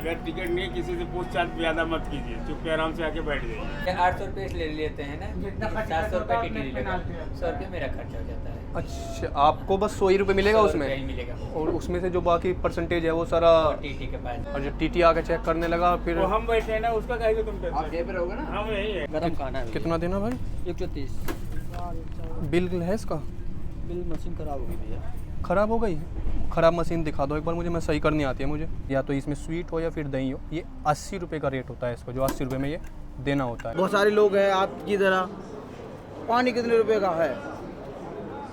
अगर टिकट नहीं किसी से पूछताछ ज्यादा मत कीजिए, चुप के आराम से आके बैठ जाइए। 800 रुपये ले लेते हैं ना, 700 रुपये टीटी लेगा, 100 रुपये मेरा खर्चा हो जाता है। अच्छा, आपको बस 100 ही रुपये मिलेगा 100 उसमें, रुपये ही मिलेगा और उसमें से जो बाकी परसेंटेज है वो सारा टीटी के पास। और जो टीटी आके चेक करने लगा फिर वो हम बैठे हैं ना, उसका कहेगा तुम आप यहीं पे रहोगे ना? हम यही है। गरम खाना है कितना देना भाई? 130। बिल है इसका? बिल मशीन खराब हो गई भैया। ख़राब हो गई? ख़राब मशीन दिखा दो एक बार मुझे, मैं सही करनी आती है मुझे। या तो इसमें स्वीट हो या फिर दही हो। ये 80 रुपये का रेट होता है इसको, जो 80 रुपये में ये देना होता है। बहुत सारे लोग हैं आपकी तरह। पानी कितने रुपए का है?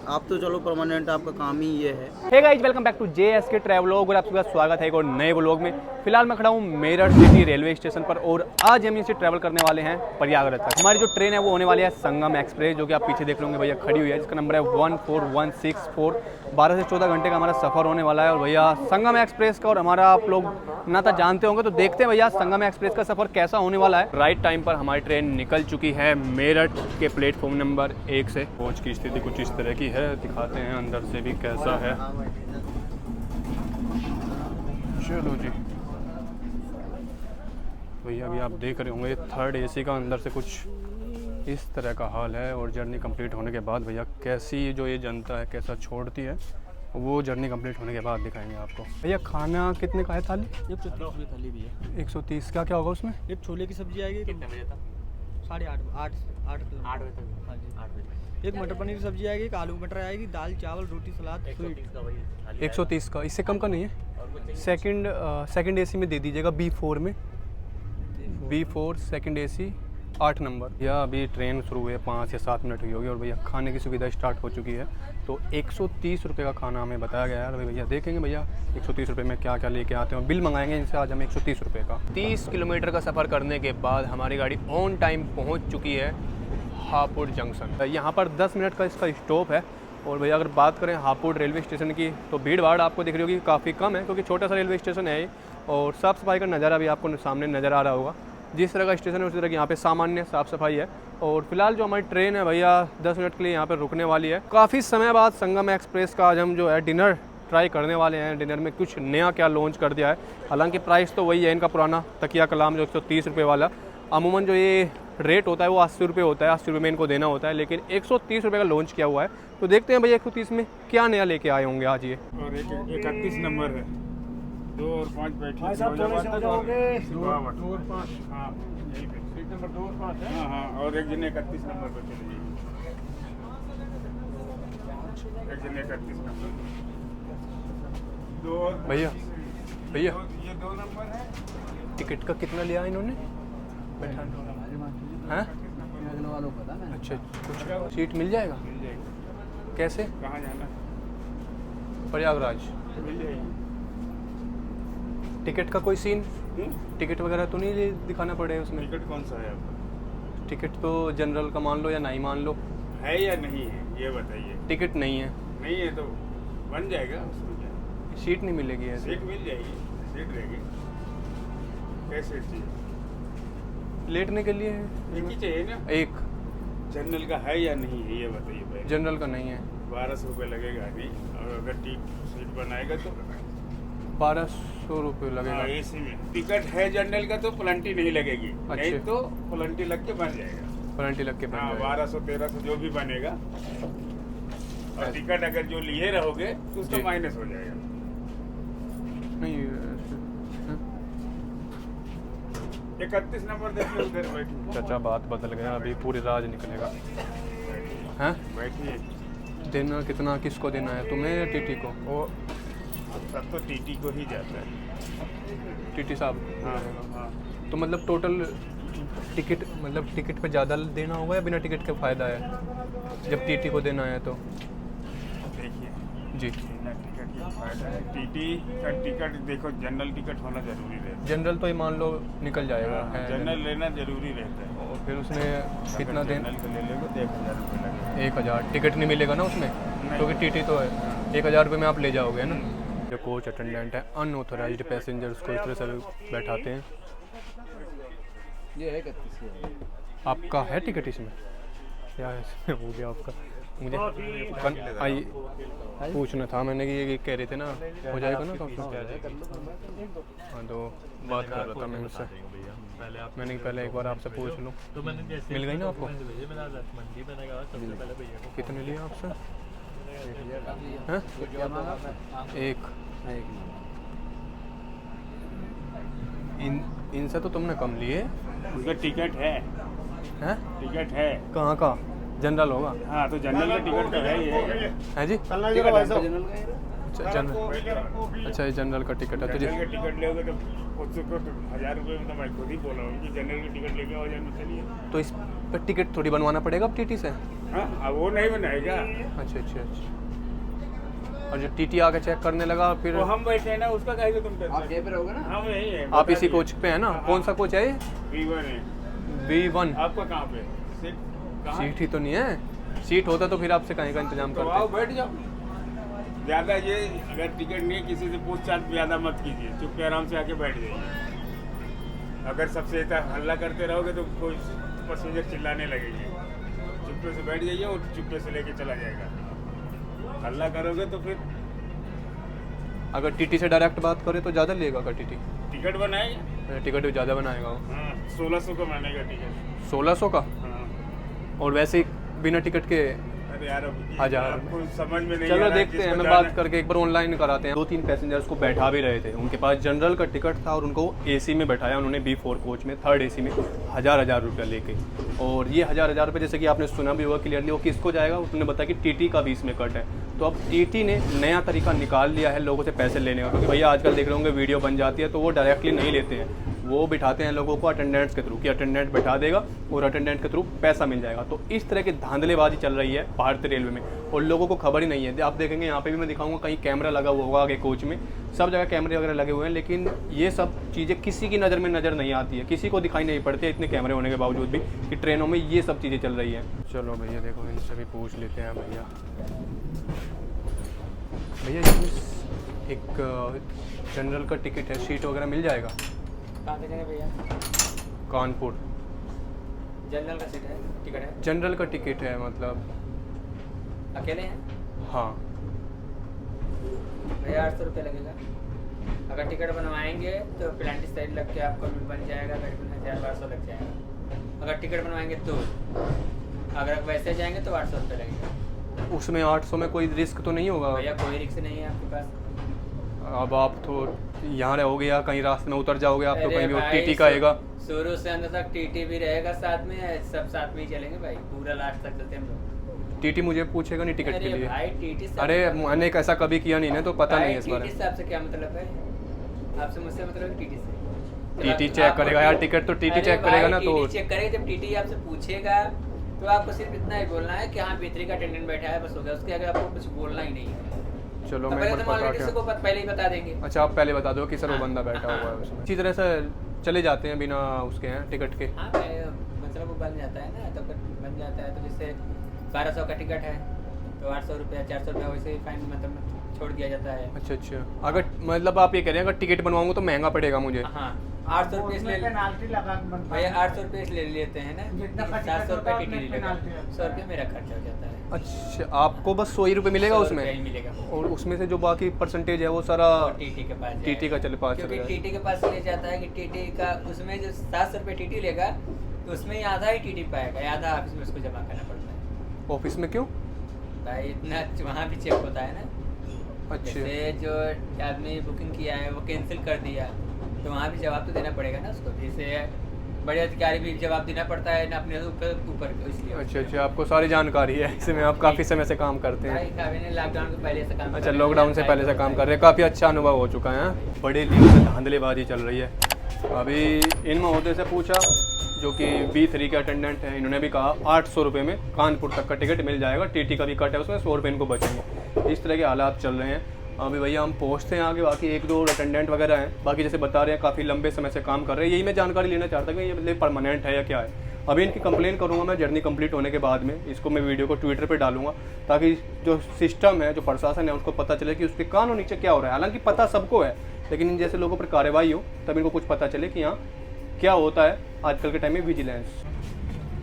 आप तो चलो परमानेंट, आपका काम ही ये है। Hey guys, welcome back to JSK travelogue और आप सबका स्वागत है एक और नए व्लॉग में। फिलहाल मैं खड़ा हूँ मेरठ सिटी रेलवे स्टेशन पर और आज हम इनसे ट्रैवल करने वाले हैं प्रयागराज तक। हमारी जो ट्रेन है वो होने वाली है संगम एक्सप्रेस, जो कि आप पीछे देख लोगे भैया खड़ी हुई है, जिसका नंबर है 14164। 12 से 14 घंटे का हमारा सफ़र होने वाला है। और भैया संगम एक्सप्रेस का और हमारा आप लोग ना तो जानते होंगे, तो देखते हैं भैया संगम एक्सप्रेस का सफ़र कैसा होने वाला है। राइट टाइम पर हमारी ट्रेन निकल चुकी है मेरठ के प्लेटफॉर्म नंबर 1 से। कोच की स्थिति कुछ इस तरह की है, दिखाते हैं अंदर से भी कैसा है। चलो जी भैया, अभी आप देख रहे होंगे 3rd AC का अंदर से कुछ इस तरह का हाल है। और जर्नी कंप्लीट होने के बाद भैया कैसी जो ये जनता है कैसा छोड़ती है, वो जर्नी कंप्लीट होने के बाद दिखाएंगे आपको। भैया खाना कितने का है थाली? 130 थाली भी है। 130 का क्या होगा उसमें? एक छोले की सब्जी आएगी। कितने बजे तक? 8:30 बजे तक। हाँ जी, 8 बजे। एक मटर पनीर की सब्जी आएगी, एक आलू मटर आएगी, दाल चावल रोटी सलाद। 130 का, इससे कम का नहीं है। सेकंड AC में दे दीजिएगा, B4 में। B4 second AC 8 number. या अभी ट्रेन शुरू हुई है, 5 या 7 मिनट हुई होगी और भैया खाने की सुविधा स्टार्ट हो चुकी है। तो 130 रुपये का खाना हमें बताया गया है। अभी भैया देखेंगे भैया 130 रुपये में क्या क्या लेके आते हैं, बिल मंगाएंगे इनसे आज हम 130 रुपये का। 30 किलोमीटर का सफ़र करने के बाद हमारी गाड़ी ऑन टाइम पहुँच चुकी है हापुड़ जंक्शन। यहाँ पर 10 मिनट का इसका स्टॉप है। और भैया अगर बात करें हापुड़ रेलवे स्टेशन की, तो भीड़ भाड़ आपको दिख रही होगी काफ़ी कम है, क्योंकि छोटा सा रेलवे स्टेशन है ये। और साफ़ सफाई का नज़ारा भी आपको सामने नज़र आ रहा होगा। जिस तरह का स्टेशन है उसी तरह की यहाँ पे सामान्य साफ़ सफाई है। और फिलहाल जो हमारी ट्रेन है भैया 10 मिनट के लिए यहाँ पर रुकने वाली है। काफ़ी समय बाद संगम एक्सप्रेस का आज हम जो है डिनर ट्राई करने वाले हैं। डिनर में कुछ नया क्या लॉन्च कर दिया है। हालांकि प्राइस तो वही है इनका पुराना तकिया कलाम जो 130 रुपये वाला। अमूमन जो ये रेट होता है वो 80 रुपये होता है, 80 रुपये में इनको देना होता है, लेकिन 130 रुपये का लॉन्च किया हुआ है। तो देखते हैं भैया 130 में क्या नया लेके आए होंगे आज ये। और एक 31 नंबर है, 2 और 5 बैठे। हाँ, यहीं पे सीट नंबर 2 और 5 है। हाँ, और एक जन 31 नंबर पर चले जाइए। एक जन 31 नंबर, 2 और भैया ये 2 नंबर है। टिकट का कितना लिया इन्होंने? हैं? अच्छा, कुछ सीट मिल जाएगा? मिल जाएगी। कैसे? कहाँ जाना? प्रयागराज। मिल जाएगी। टिकट का कोई सीन? टिकट वगैरह तो नहीं दिखाना पड़ेगा उसमें? टिकट कौन सा है आपका? टिकट तो जनरल का मान लो या नहीं मान लो। है या नहीं है ये बताइए। टिकट नहीं है। नहीं है तो बन जाएगा, उसमें क्या है? सीट नहीं मिलेगी ऐसे? सीट मिल जाएगी, सीट रहेगी। कैसे सीट चाहिए? लेटने के लिए एक ही चाहिए ना? एक। जनरल का है या नहीं है ये बताइए पहले। जनरल का नहीं है। 1200 रुपये लगेगा नहीं, और अगर सीट बनाएगा तो 1200 रुपये लगेगा। AC में टिकट है जनरल का तो प्लंटी नहीं लगेगी। नहीं अच्छा। तो प्लंटी लग के बन जाएगा। वारंटी लग के बन हाँ, जाएगा। 1200-1300 जो भी बनेगा। और टिकट अगर जो लिए रहोगे तो उसका जी। माइनस हो जाएगा। नहीं 31 नंबर देखिए, उधर बैठिए। चाचा बात बदल गया, अभी पूरी राज निकलेगा। हैं? बैठिए। देना कितना किसको देना है, तुम्हें या टीटी को? वो सब तो टीटी को ही जाता है। टीटी साहब? हाँ, हाँ। तो मतलब टोटल टिकट पे ज़्यादा देना होगा या बिना टिकट के फ़ायदा है जब टीटी को देना है तो? देखिए जी, बिना टिकट का फायदा है। टीटी का टिकट देखो, जनरल टिकट होना जरूरी रहता जनरल तो ये मान लो निकल जाएगा है। है। जनरल लेना जरूरी रहता है। और फिर उसमें कितना अगर देना? जनरल का ले लेगा तो 1000 रुपये लगेगा। 1000 टिकट नहीं मिलेगा ना उसमें, क्योंकि टीटी तो है। 1000 रुपये में आप ले जाओगे ना। जो कोच अटेंडेंट है अनऑथोराइज्ड पैसेंजर्स को इस तरह से बैठाते हैं। ये है 31। आपका है टिकट इसमें? क्या है इसमें हो गया आपका? मुझे पूछना था मैंने कि ये कह रहे थे ना हो जाएगा ना कम से हाँ तो बात कर रहा था मैं उनसे मैंने पहले एक बार आपसे पूछ लूँ तो मैंने जैसे मिल गई ना आपको मैंने आज मंडी मैंने कहा सबसे पहले भैया को कितने लिए आपसे हैं एक इनसे तो तुमने कम लिए उसका टिकट है हैं टिकट है कहाँ का जनरल होगा हाँ तो जनरल का टिकट तो है ये है जी टिकट अच्छा जनरल अच्छा ये जनरल का टिकट है तो जनरल का टिकट लोगे तो उसको तो 1000 रुपये में तो मैं खुद ही बोला हूँ कि जनरल का टिकट लेके आओ जाए चलिए तो इस पर टिकट थोड़ी बनवाना पड़ेगा अब टीटी से हाँ अब वो नहीं बनाएगा अच्छा अच्छा अच्छा और जो टीटी आके चेक करने लगा फिर वो हम बैठे हैं ना उसका कहेगा तुम आप यहीं पे रहोगे ना हम यहीं हैं आप इसी कोच पे है ना कौन सा कोच है ये V1 है V1 आपका कहाँ पे सीट कहाँ सीट ही तो नहीं है सीट होता तो फिर आपसे कहीं का इंतजाम तो आओ करते बैठ जाओ ज़्यादा ये अगर टिकट नहीं है किसी से पूछताछ ज़्यादा मत कीजिए चुपके आराम से आके बैठ जाइए अगर सबसे इतना हल्ला करते रहोगे तो कोई पैसेंजर चिल्लाने लगेंगे चुपके से बैठ जाइए और चुपके से लेके चला जाएगा हल्ला करोगे तो फिर अगर टीटी से डायरेक्ट बात करें तो ज़्यादा लेगा का टीटी टिकट बनाएगा टिकट भी ज़्यादा बनाएगा वो हाँ 1600 का बनेगा टिकट 1600 का हाँ और वैसे ही बिना टिकट के अरे यार अब 1000 आपको समझ में नहीं आ चलो रहा है देखते हैं किसको मैं जाना बात करके एक बार ऑनलाइन कराते हैं 2-3 पैसेंजर्स को बैठा भी रहे थे उनके पास जनरल का टिकट था और उनको एसी में बैठाया उन्होंने B4 कोच में थर्ड एसी में 1000 रुपया लेके और ये 1000 रुपये जैसे कि आपने सुना भी होगा क्लियरली वो किसको जाएगा उसने बताया कि टीटी का भी इसमें कट है तो अब टीटी ने नया तरीका निकाल लिया है लोगों से पैसे लेने का क्योंकि भैया आजकल देख रहे होंगे वीडियो बन जाती है तो वो डायरेक्टली नहीं लेते हैं वो बिठाते हैं लोगों को अटेंडेंट्स के थ्रू कि अटेंडेंट बैठा देगा और अटेंडेंट के थ्रू पैसा मिल जाएगा तो इस तरह की धांधलेबाजी चल रही है भारतीय रेलवे में और लोगों को खबर ही नहीं है आप देखेंगे यहाँ पे भी मैं दिखाऊंगा कहीं कैमरा लगा हुआ होगा आगे कोच में सब जगह कैमरे वगैरह लगे हुए हैं लेकिन ये सब चीज़ें किसी की नज़र में नज़र नहीं आती है किसी को दिखाई नहीं पड़ती है इतने कैमरे होने के बावजूद भी कि ट्रेनों में ये सब चीज़ें चल रही हैं चलो भैया देखो इनसे भी पूछ लेते हैं भैया इसमें एक जनरल का टिकट है सीट वगैरह मिल जाएगा कहाँ से जाएंगे भैया कानपुर जनरल का सीट है टिकट है जनरल का टिकट है मतलब अकेले हैं हाँ भैया 800 रुपये लगेगा अगर टिकट बनवाएंगे तो प्लांटी साइड लग के आपको बन जाएगा करीबन 1200 लग जाएगा अगर टिकट बनवाएंगे तो अगर वैसे जाएंगे तो 800 रुपये लगेगा उसमें 800 में कोई रिस्क तो नहीं होगा भैया कोई रिस्क नहीं है आपके पास अब आप तो यहाँ रहोगे या कहीं रास्ते में उतर जाओगे आप तो अरे कहीं भी भाई, टीटी का आएगा शुरू से अंत तक टीटी भी रहेगा साथ में सब साथ में ही चलेंगे भाई पूरा लास्ट तक चलते हैं हम लोग टीटी मुझे पूछेगा नहीं टिकट के अरे लिए भाई टीटी अरे मैंने ऐसा कभी किया नहीं ना तो पता नहीं है इस बारे टीटी में से आपसे क्या मतलब है आपसे मुझसे मतलब है टीटी से टीटी चेक करेगा यार टिकट तो टीटी चेक करेगा ना तो चेक करेगा जब टीटी आपसे पूछेगा तो आपको सिर्फ इतना ही बोलना है कि हाँ B3 का अटेंडेंट बैठा है बस हो गया उसके आगे आपको कुछ बोलना ही नहीं है चलो तो मैं पहले एक तो बार मान लो बता किसी को पहले ही बता देंगे अच्छा आप पहले बता दो कि सर वो हाँ, बंदा बैठा हाँ, हुआ है उसमें इसी तरह से चले जाते हैं बिना उसके हैं टिकट के हाँ मतलब वो बन जाता है ना तो बन जाता है तो जैसे 1200 का टिकट है तो 800 रुपया 400 रुपया वैसे ही फाइन मतलब छोड़ दिया जाता है अच्छा अच्छा अगर मतलब आप ये कह रहे हैं अगर टिकट बनवाऊंगा तो महंगा पड़ेगा मुझे हाँ 800 रुपये भैया 800 रुपये ले लेते हैं ना 700 रुपये टीटी लेगा 100 रुपये मेरा खर्चा हो जाता है अच्छा आपको बस 100 ही रुपये मिलेगा 100 उसमें रुपये ही मिलेगा और उसमें से जो बाकी परसेंटेज है वो सारा टीटी के पास टीटी का चले पास क्योंकि चलेगा टीटी के पास ले जाता है कि टीटी का उसमें जो 700 रुपये टीटी लेगा तो उसमें ही आधा ही टीटी पाएगा आधा ऑफिस में उसको जमा करना पड़ता है ऑफिस में क्यों भाई इतना वहाँ भी चेक होता है ना अच्छा जैसे जो आदमी बुकिंग किया है वो कैंसिल कर दिया तो वहाँ भी जवाब तो देना पड़ेगा ना उसको जैसे बड़े अधिकारी भी जवाब देना पड़ता है ना अपने ऊपर इसलिए अच्छा अच्छा आपको सारी जानकारी है इसमें आप काफ़ी समय से काम करते हैं भाई काफी ने लॉकडाउन के पहले से काम अच्छा कर रहे हैं, लॉकडाउन से पहले से काम कर रहे हैं काफ़ी अच्छा अनुभव हो चुका है बड़े लीग में धांधलेबाजी चल रही है अभी इन महोदय से पूछा जो कि B3 के अटेंडेंट हैं इन्होंने भी कहा 800 रुपये में कानपुर तक का टिकट मिल जाएगा टीटी का भी कट है उसमें 100 रुपये इनको बचेंगे इस तरह के हालात चल रहे हैं अभी भैया हम पहुँचते हैं आगे बाकी 1-2 अटेंडेंट वगैरह हैं बाकी जैसे बता रहे हैं काफ़ी लंबे समय से काम कर रहे हैं यही मैं जानकारी लेना चाहता हूँ कि ये मतलब परमानेंट है या क्या है अभी इनकी कंप्लेन करूँगा मैं जर्नी कंप्लीट होने के बाद में इसको मैं वीडियो को ट्विटर पे डालूंगा ताकि जो सिस्टम है जो प्रशासन है उसको पता चले कि उसके कानून नीचे क्या हो रहा है हालांकि पता सबको है लेकिन इन जैसे लोगों पर कार्रवाई हो तब इनको कुछ पता चले कि यहाँ क्या होता है आजकल के टाइम में विजिलेंस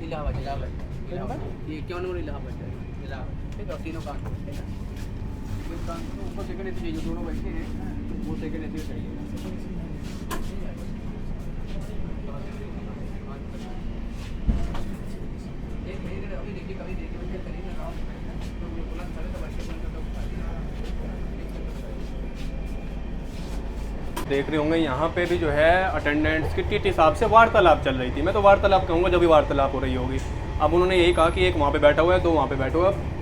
इलाहाबाद ये क्यों नहीं इलाहाबाद ठीक है, तीनों कान ठीक है। एक कान तो ऊपर सेकंड एसी चाहिए, दोनों बैठे हैं वो सेकंड एसी चाहिए। एक मिनट अभी देखिए, कभी देखिए मुझे करीब लगाओ तो मुझे बोला करे तो बच्चे बन तो देख रहे होंगे यहाँ पे भी जो है अटेंडेंट्स की टीटी साहब से वार्तालाप चल रही थी। मैं तो वार्तालाप कहूँगा जब भी वार्तालाप हो रही होगी। अब उन्होंने यही कहा कि एक वहाँ पे बैठा हुआ है, दो वहाँ पे बैठा हुआ है।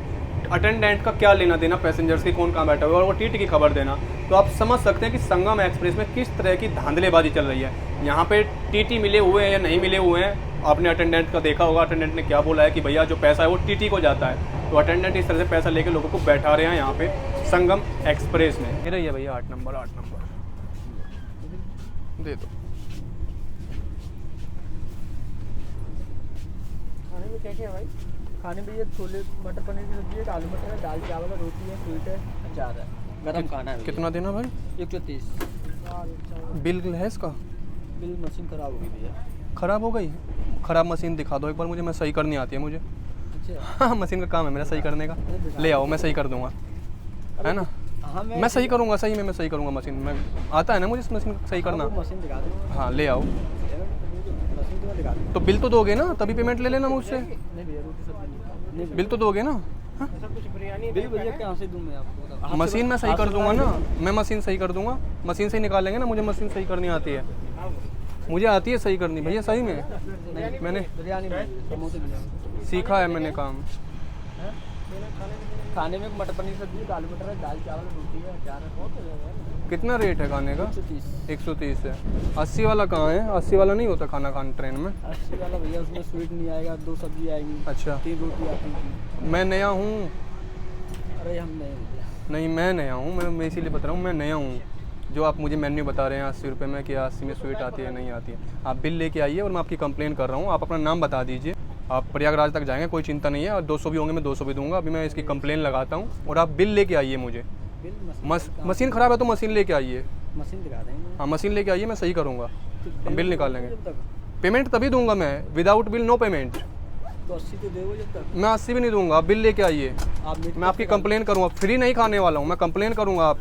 अटेंडेंट का क्या लेना देना पैसेंजर्स की, कौन कहाँ बैठा हुआ है, और वो टीटी की खबर देना। तो आप समझ सकते हैं कि संगम एक्सप्रेस में किस तरह की धांधलेबाजी चल रही है। यहाँ पे टीटी मिले हुए हैं या नहीं मिले हुए हैं, आपने अटेंडेंट का देखा होगा। अटेंडेंट ने क्या बोला है कि भैया जो पैसा है वो टीटी को जाता है। तो अटेंडेंट इस तरह से पैसा लेके लोगों को बैठा रहे हैं यहाँ पे संगम एक्सप्रेस में। ये रही है भैया 8 नंबर दे दो। खाने में क्या क्या है भाई? खाने में ये छोले मटर पनीर की सब्जी है, आलू मटर है, दाल चावल है, रोटी है, स्वीट है, अचार है। गरम खाना है। कितना देना भाई? 130। बिल है इसका? बिल मशीन खराब हो गई भैया। ख़राब हो गई? ख़राब मशीन दिखा दो एक बार मुझे, मैं सही करनी आती है मुझे। अच्छा। हाँ, मशीन का काम है मेरा सही करने का। ले आओ, मैं सही कर दूंगा, है ना। हाँ मैं सही करूँगा, सही में मैं सही करूँगा। मशीन में आता है ना मुझे इस मशीन सही करना। मशीन दिखा दो। हाँ ले आओ। मशीन तो मैं दिखा दूँ। तो बिल तो दोगे ना, तभी पेमेंट ले लेना मुझसे। नहीं भैया, रोटी सब्जी नहीं। बिल तो दोगे ना। हाँ? बिल भैया कहाँ से दूँ मैं आपको? मशीन में सही कर दूंगा ना, मैं मशीन सही कर दूंगा। मशीन से ही निकालेंगे ना, मुझे मशीन सही करनी आती है, मुझे आती है सही करनी भैया सही में। मैंने बिरयानी समोसे बिरयानी सीखा है मैंने काम। खाने में मटर पनीर सब्जी, आलू मटर है, दाल चावल रोटी है, अचार है। बहुत कितना रेट है खाने का? 130 है। 80 वाला कहाँ है? 80 वाला नहीं होता खाना ट्रेन में। 80 वाला भैया, उसमें स्वीट नहीं आएगा, 2 सब्जी आएंगी, अच्छा 3 रोटी आती है। मैं नया हूँ। अरे हम नहीं। नहीं मैं नया हूँ, मैं इसीलिए बता रहा हूँ मैं नया हूँ। जो आप मुझे मेन्यू बता रहे हैं 80 रुपये में कि 80 में स्वीट आती है नहीं आती है, आप बिल लेके आइए और मैं आपकी कंप्लेन कर रहा हूँ। आप अपना नाम बता दीजिए। आप प्रयागराज तक जाएंगे, कोई चिंता नहीं है, और 200 भी होंगे मैं 200 भी दूंगा। अभी मैं इसकी कंप्लेन लगाता हूँ और आप बिल लेके आइए मुझे। मशीन ख़राब है तो मशीन लेके आइए। मशीन दिखा देंगे। हाँ मशीन लेके आइए, मैं सही करूँगा, हम बिल निकालेंगे। पेमेंट तभी दूंगा मैं, विदाउट बिल नो पेमेंट। तो 80 तो देवो जब तक। मैं 80 भी नहीं दूंगा, आप बिल लेके आइए। मैं आपकी कंप्लेन करूँगा, फ्री नहीं खाने वाला हूँ, मैं कंप्लेन करूँगा। आप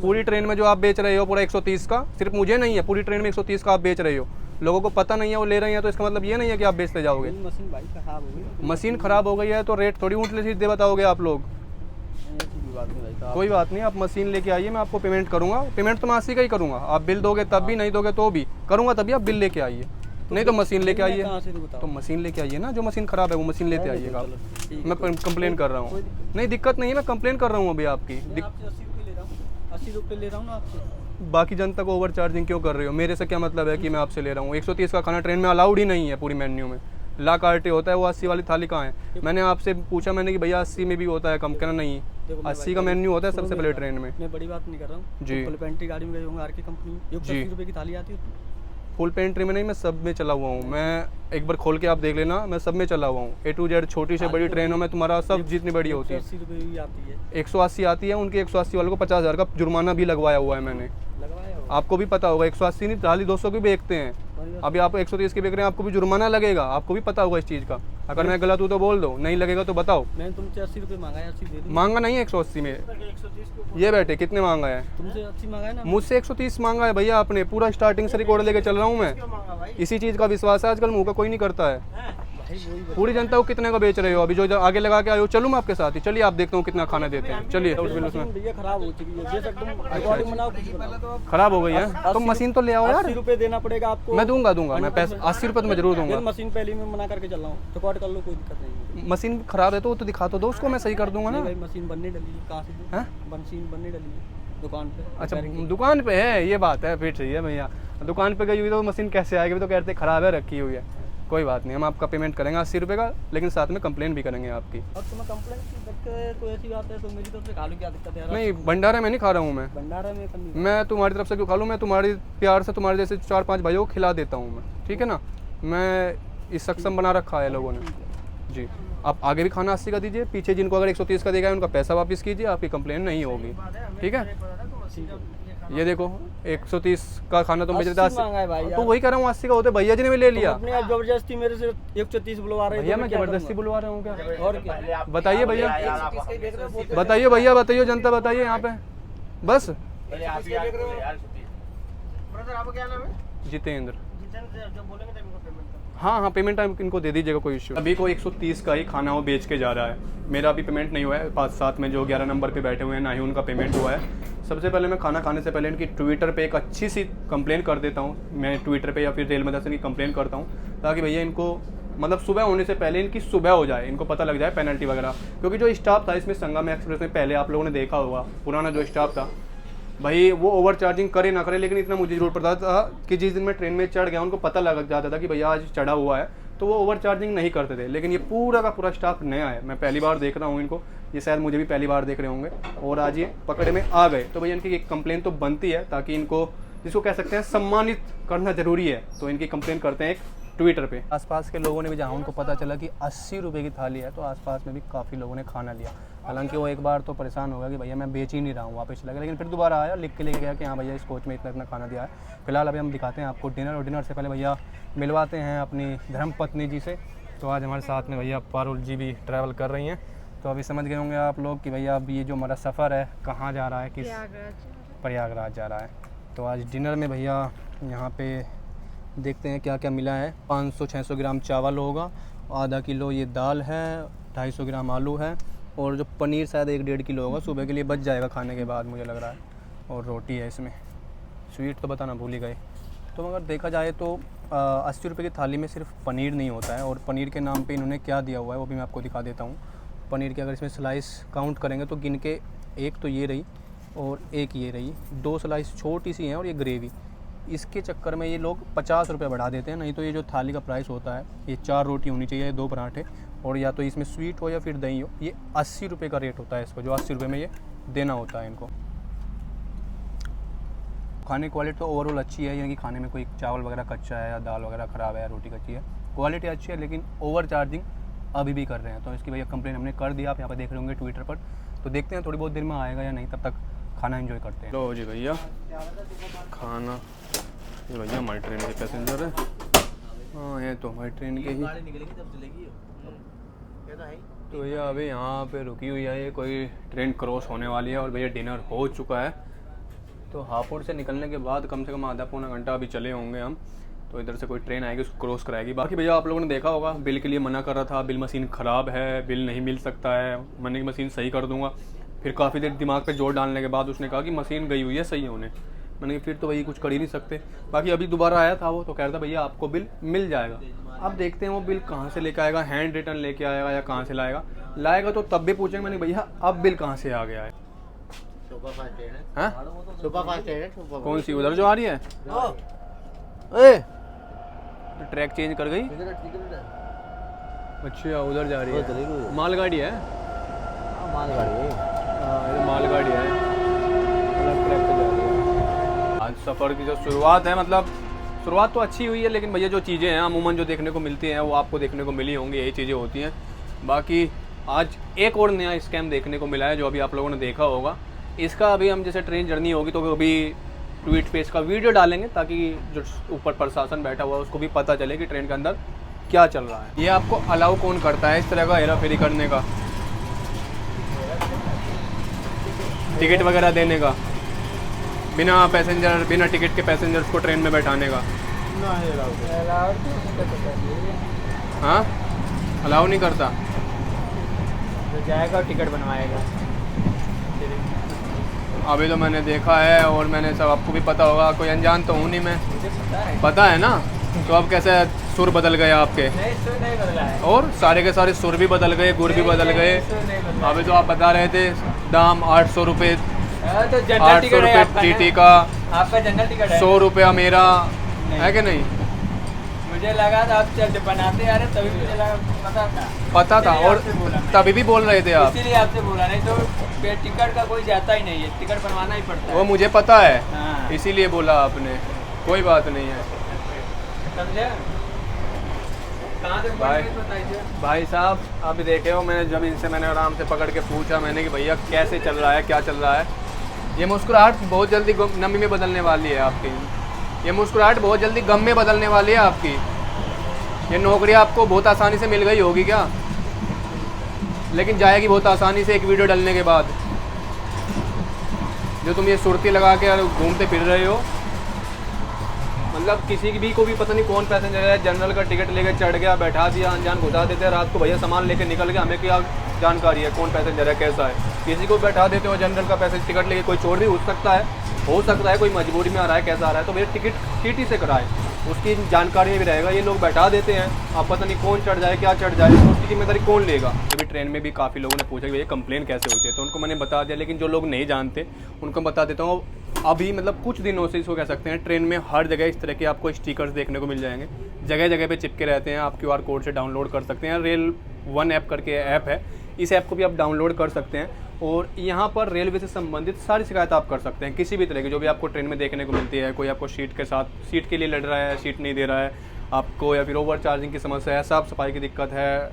पूरी ट्रेन में जो आप बेच रहे हो पूरा 130 का, सिर्फ मुझे नहीं है, पूरी ट्रेन में 130 का आप बेच रहे हो, लोगों को पता नहीं है, वो ले रहे हैं, तो इसका मतलब ये नहीं है कि आप बेचते जाओगे। मशीन भाई खराब हो गई। मशीन ख़राब हो गई है तो रेट थोड़ी ऊँट सीधे बताओगे आप लोग। कोई बात नहीं, आप मशीन लेके आइए, मैं आपको पेमेंट करूँगा। पेमेंट तो मैं 80 का ही करूँगा, आप बिल दोगे तब भी, नहीं दोगे तो भी करूँगा, तभी आप बिल लेके आइए। नहीं तो मशीन लेके आइए, तो मशीन लेके आइए ना, जो मशीन ख़राब है वो मशीन लेते आइएगा आप। मैं कंप्लेन कर रहा हूँ। नहीं दिक्कत नहीं है, मैं कंप्लेन कर रहा हूँ अभी आपकी। 80 रुपये ले रहा हूँ ना आपसे। बाकी जनता को ओवर चार्जिंग क्यों कर रहे हो? मेरे से क्या मतलब है कि मैं आपसे ले रहा हूँ? 130 का खाना ट्रेन में अलाउड ही नहीं है पूरी मेन्यू में। ला कार्टे होता है, वो 80 वाली थाली कहाँ है? मैंने आपसे पूछा मैंने कि भैया 80 में भी होता है कम? कहना नहीं, 80 का मेन्यू होता है सबसे पहले ट्रेन में। मैं बड़ी बात नहीं कर रहा हूँ जी। फुल पेंट्री गाड़ी में गए होंगे आर के कंपनी, 180 रुपये की थाली आती है। फुल पेंट्री में नहीं, मैं सब में चला हुआ हूँ। मैं एक बार खोल के आप देख लेना, मैं सब में चला हुआ हूँ, A to Z, छोटी से बड़ी ट्रेनों में तुम्हारा सब जितनी बड़ी होती है। 180 रुपये भी आती है। 180 आती है, उनके 180 वालों को 50,000 का जुर्माना भी लगवाया हुआ है मैंने। लगवाया हो? आपको भी पता होगा, 180 नहीं थाली 200 की बेचते हैं, अभी आप 130 की बेच रहे हैं, आपको भी जुर्माना लगेगा, आपको भी पता होगा इस चीज़ का। अगर मैं गलत हूँ तो बोल दो, नहीं लगेगा तो बताओ। मैंने तुमसे 80 रुपये मांगा है, 80 दे दूँ। मांगा नहीं है 180 में, ये बैठे कितने मांगा है? तुमसे 80 मांगा है ना। मुझसे 130 मांगा है भैया आपने, पूरा स्टार्टिंग से रिकॉर्ड लेके चल रहा हूँ मैं। इसी चीज़ का विश्वास है आजकल, मुँह का कोई नहीं करता है। पूरी जनता को कितने का बेच रहे हो? अभी जो आगे लगा के आए हो, चलूँ मैं आपके साथ ही? चलिए आप देखता हूँ कितना खाना देते हैं, चलिए। भैया खराब हो चुकी है, बेशक तुम रिकॉर्डिंग बनाओ, कुछ बनाओ। खराब हो गई है तो मशीन तो ले आओ यार। 80 रुपये देना पड़ेगा आपको। मैं दूंगा मैं पैसे 80 रुपये तो मैं जरूर दूंगा। मशीन पहले मैं मना करके चल रहा हूँ, रिकॉर्ड कर लो, कोई दिक्कत नहीं है। मशीन खराब है तो वो तो दिखा तो दो उसको, मैं सही कर दूंगा ना। भाई मशीन बनने डली है, कहाँ से दूँ? हैं? मशीन बनने डली है दुकान पे। अच्छा दुकान पे है, ये बात है, फिर सही है भैया। दुकान पे गई हुई तो मशीन कैसे आएगी? तो कहते खराब है, रखी हुई है। कोई बात नहीं, हम आपका पेमेंट करेंगे 80 रुपये का, लेकिन साथ में कंप्लेन भी करेंगे आपकी। अब तुम्हें कंप्लेंट की दिक्कत है तो ऐसी बात है, तो मेरी तरफ से खा लो, क्या दिक्कत है यार? नहीं भंडारा में नहीं खा रहा हूँ मैं, भंडारा में करनी। मैं तुम्हारी तरफ से क्यों खा लूँ? मैं तुम्हारी प्यार से तुम्हारे जैसे 4-5 भाइयों को खिला देता हूँ मैं, ठीक है ना। मैं इस सक्षम बना रखा है लोगों ने जी। आप आगे भी खाना 80 का दीजिए, पीछे जिनको अगर 130 का देगा उनका पैसा वापस कीजिए, आपकी कंप्लेन नहीं होगी, ठीक है। ये देखो 130 का खाना तुम बेच रहे 80 मांगा है भाई थे, यार। तो वही कह रहा हूँ 80 का होते भैया जी ने भी ले लिया। अपने आप जबरदस्ती मेरे से 130 बुलवा रहे भैया तो मैं क्या जबरदस्ती करूंगा? बुलवा रहा हूँ क्या? और क्या? बताइए भैया, बताइए भैया, बताइए जनता, बताइए यहाँ पे बस। ब्रदर आपका क्या नाम है? जितेंद्र। जितेंद्र, जब बोलेंगे तब इनको पेमेंट कर। हाँ हाँ, पेमेंट टाइम इनको दे दीजिएगा, कोई इश्यू। अभी को 130 का ही खाना वो बेच के जा रहा है, मेरा अभी पेमेंट नहीं हुआ है। 5-7 में जो 11 नंबर पे बैठे हुए हैं ना ही उनका पेमेंट हुआ है। सबसे पहले मैं खाना खाने से पहले इनकी ट्विटर पे एक अच्छी सी कंप्लेन कर देता हूँ, मैं ट्विटर पे या फिर रेल मदरसे की कंप्लेन करता हूँ, ताकि भैया इनको मतलब सुबह होने से पहले इनकी सुबह हो जाए, इनको पता लग जाए पेनल्टी वगैरह। क्योंकि जो स्टाफ था इसमें संगम एक्सप्रेस में, पहले आप लोगों ने देखा होगा, पुराना जो स्टाफ था भाई, वो ओवर चार्जिंग करे ना करे, लेकिन इतना मुझे जरूर पता था कि जिस दिन मैं ट्रेन में चढ़ गया उनको पता लग जाता था कि भैया आज चढ़ा हुआ है, तो वो ओवर चार्जिंग नहीं करते थे। लेकिन ये पूरा का पूरा स्टाफ नया है, मैं पहली बार देख रहा हूँ इनको, ये शायद मुझे भी पहली बार देख रहे होंगे, और आज ये पकड़े में आ गए। तो भैया इनकी एक कंप्लेन तो बनती है, ताकि इनको जिसको कह सकते हैं सम्मानित करना जरूरी है, तो इनकी कंप्लेन करते हैं एक ट्विटर पे। आसपास के लोगों ने भी, जहाँ उनको पता चला कि 80 रुपये की थाली है, तो आसपास में भी काफ़ी लोगों ने खाना लिया। हालांकि वो एक बार तो परेशान हो गया कि भैया मैं बेच ही नहीं रहा हूँ, वापस चला गया, लेकिन फिर दोबारा आया, लिख के लेके गया कि हाँ भैया इस कोच में इतना इतना खाना दिया है। फिलहाल अभी हम दिखाते हैं आपको डिनर, और डिनर से पहले भैया मिलवाते हैं अपनी धर्मपत्नी जी से। तो आज हमारे साथ में भैया पारुल जी भी ट्रैवल कर रही हैं, तो अभी समझ गए होंगे आप लोग कि भैया अब ये जो हमारा सफ़र है कहाँ जा रहा है, किस प्रयागराज जा रहा है। तो आज डिनर में भैया यहाँ पे देखते हैं क्या क्या मिला है। 500-600 ग्राम चावल होगा, आधा किलो ये दाल है, 250 ग्राम आलू है, और जो पनीर शायद 1-1.5 किलो होगा, सुबह के लिए बच जाएगा खाने के बाद मुझे लग रहा है, और रोटी है इसमें। स्वीट तो बताना भूल ही गए। तो अगर देखा जाए तो 80 रुपये की थाली में सिर्फ पनीर नहीं होता है, और पनीर के नाम पे इन्होंने क्या दिया हुआ है वो भी मैं आपको दिखा देता हूँ। पनीर के अगर इसमें स्लाइस काउंट करेंगे तो गिन के एक तो ये रही और एक ये रही, 2 स्लाइस छोटी सी हैं, और ये ग्रेवी। इसके चक्कर में ये लोग 50 रुपये बढ़ा देते हैं। नहीं तो ये जो थाली का प्राइस होता है, ये 4 रोटी होनी चाहिए, 2 पराठे, और या तो इसमें स्वीट हो या फिर दही हो, ये 80 रुपये का रेट होता है इसको, जो 80 रुपये में ये देना होता है इनको। खाने की क्वालिटी तो ओवरऑल अच्छी है, यानी कि खाने में कोई चावल वगैरह कच्चा है या दाल वगैरह ख़राब है या रोटी कच्ची है, क्वालिटी अच्छी है, लेकिन ओवर चार्जिंग अभी भी कर रहे हैं। तो इसकी भैया कंप्लेन हमने कर दिया, आप यहाँ पर देख रहे होंगे ट्विटर पर। तो देखते हैं थोड़ी बहुत देर में आएगा या नहीं, तब तक खाना एंजॉय करते हैं। लो जी भैया खाना, ये भैया हमारी ट्रेन के पैसेंजर है। हाँ ये तो हमारी ट्रेन के ही। तो भैया अभी यहाँ पे रुकी हुई है, ये कोई ट्रेन क्रॉस होने वाली है, और भैया डिनर हो चुका है। तो हापुड़ से निकलने के बाद कम से कम आधा-पौना घंटा अभी चले होंगे हम। तो इधर से कोई ट्रेन आएगी उसको क्रॉस कराएगी। बाकी भैया आप लोगों ने देखा होगा, बिल के लिए मना कर रहा था, बिल मशीन ख़राब है, बिल नहीं मिल सकता है, मैंने की मशीन सही कर दूंगा। फिर काफ़ी देर दिमाग पे जोर डालने के बाद उसने कहा कि मशीन गई हुई है सही होने। मैंने फिर तो वही कुछ कर ही नहीं सकते। बाकी अभी दोबारा आया था वो, तो कह रहा था भैया आपको बिल मिल जाएगा। अब देखते हैं वो बिल कहाँ से लेके आएगा, हैंड रिटर्न लेके आएगा या कहाँ से लाएगा तो तब भी पूछेंगे मैंने भैया अब बिल कहाँ से आ गया है। कौन सी उधर जो आ रही है? तो ट्रैक चेंज कर गई। अच्छा उधर जा रही है, मालगाड़ी है। मालगाड़ी है, अलग ट्रैक पे जा रही है। आज सफ़र की जो शुरुआत है, मतलब शुरुआत तो अच्छी हुई है, लेकिन भैया जो चीज़ें हैं अमूमन जो देखने को मिलती हैं वो आपको देखने को मिली होंगी, यही चीज़ें होती हैं। बाकी आज एक और नया स्कैम देखने को मिला है, जो अभी आप लोगों ने देखा होगा। इसका अभी हम जैसे ट्रेन जर्नी होगी तो अभी ट्वीट पे इसका वीडियो डालेंगे, ताकि जो ऊपर प्रशासन बैठा हुआ है उसको भी पता चले कि ट्रेन के अंदर क्या चल रहा है। ये आपको अलाउ कौन करता है इस तरह का हेरा फेरी करने का, टिकट वगैरह देने का, बिना टिकट के पैसेंजर्स को ट्रेन में बैठाने का? हाँ अलाउ नहीं करता। तो जाएगा और टिकट बनवाएगा। अभी तो मैंने देखा है, और मैंने सब, आपको भी पता होगा, कोई अनजान तो हूँ नहीं मैं, पता है ना। तो अब कैसे सुर बदल गए आपके? नहीं सुर नहीं बदला है, और सारे के सारे सुर भी बदल गए, गुर भी बदल गए। अभी तो आप बता रहे थे दाम 800 रुपये, तो जनरल 800 टिकट है रुपये आपका टीटी ना? का, आपका जनरल टिकट है। 100 रुपया मेरा है कि नहीं? मुझे लगा था आप जब बनाते आ रहे तभी मुझे लगा पता था, इसीलिए और आपसे बोला मैं। तभी भी बोल रहे थे आप। इसीलिए आपसे बोला, नहीं तो टिकट का कोई जाता ही नहीं है, टिकट बनवाना ही पड़ता वो है। मुझे पता है, हाँ। इसीलिए बोला आपने, कोई बात नहीं है। समझे? कहाँ से भाई बताइए। भाई साहब अभी देखे हो, मैंने जब इनसे मैंने आराम से पकड़ के पूछा मैंने कि भैया कैसे चल रहा है, क्या चल रहा है, ये मुस्कुराहट बहुत जल्दी नमी में बदलने वाली है आपकी। ये मुस्कुराहट बहुत जल्दी गम में बदलने वाली है आपकी। ये नौकरी आपको बहुत आसानी से मिल गई होगी क्या, लेकिन जाएगी बहुत आसानी से एक वीडियो डालने के बाद। जो तुम ये सुर्ती लगा के घूमते फिर रहे हो, मतलब किसी भी को भी पता नहीं कौन पैसेंजर है, जनरल का टिकट लेके चढ़ गया, बैठा दिया, अनजान घुसा देते हैं, रात को भैया सामान लेके निकल गया, हमें क्या जानकारी है कौन पैसेंजर है कैसा है। किसी को बैठा देते हो जनरल का पैसेंजर टिकट लेके, कोई चोर भी हो सकता है कोई मजबूरी में आ रहा है, कैसा आ रहा है, तो भैया टिकट टीटी से कराए, उसकी जानकारी में भी रहेगा। ये लोग बैठा देते हैं, आप पता नहीं कौन चढ़ जाए क्या चढ़ जाए, तो उसकी जिम्मेदारी कौन लेगा। अभी ट्रेन में भी काफ़ी लोगों ने पूछा कि भैया कंप्लेन कैसे होती है, तो उनको मैंने बता दिया, लेकिन जो लोग नहीं जानते उनको बता देता हूँ। अभी मतलब कुछ दिनों से इसको कह सकते हैं, ट्रेन में हर जगह इस तरह के आपको स्टिकर्स देखने को मिल जाएंगे, जगह जगह पे चिपके रहते हैं। आप QR कोड से डाउनलोड कर सकते हैं। रेल वन ऐप करके ऐप है, इस ऐप को भी आप डाउनलोड कर सकते हैं और यहाँ पर रेलवे से संबंधित सारी शिकायत आप कर सकते हैं, किसी भी तरह की जो भी आपको ट्रेन में देखने को मिलती है। कोई आपको सीट के लिए लड़ रहा है, सीट नहीं दे रहा है आपको, या फिर ओवर चार्जिंग की समस्या है, साफ़ सफाई की दिक्कत है,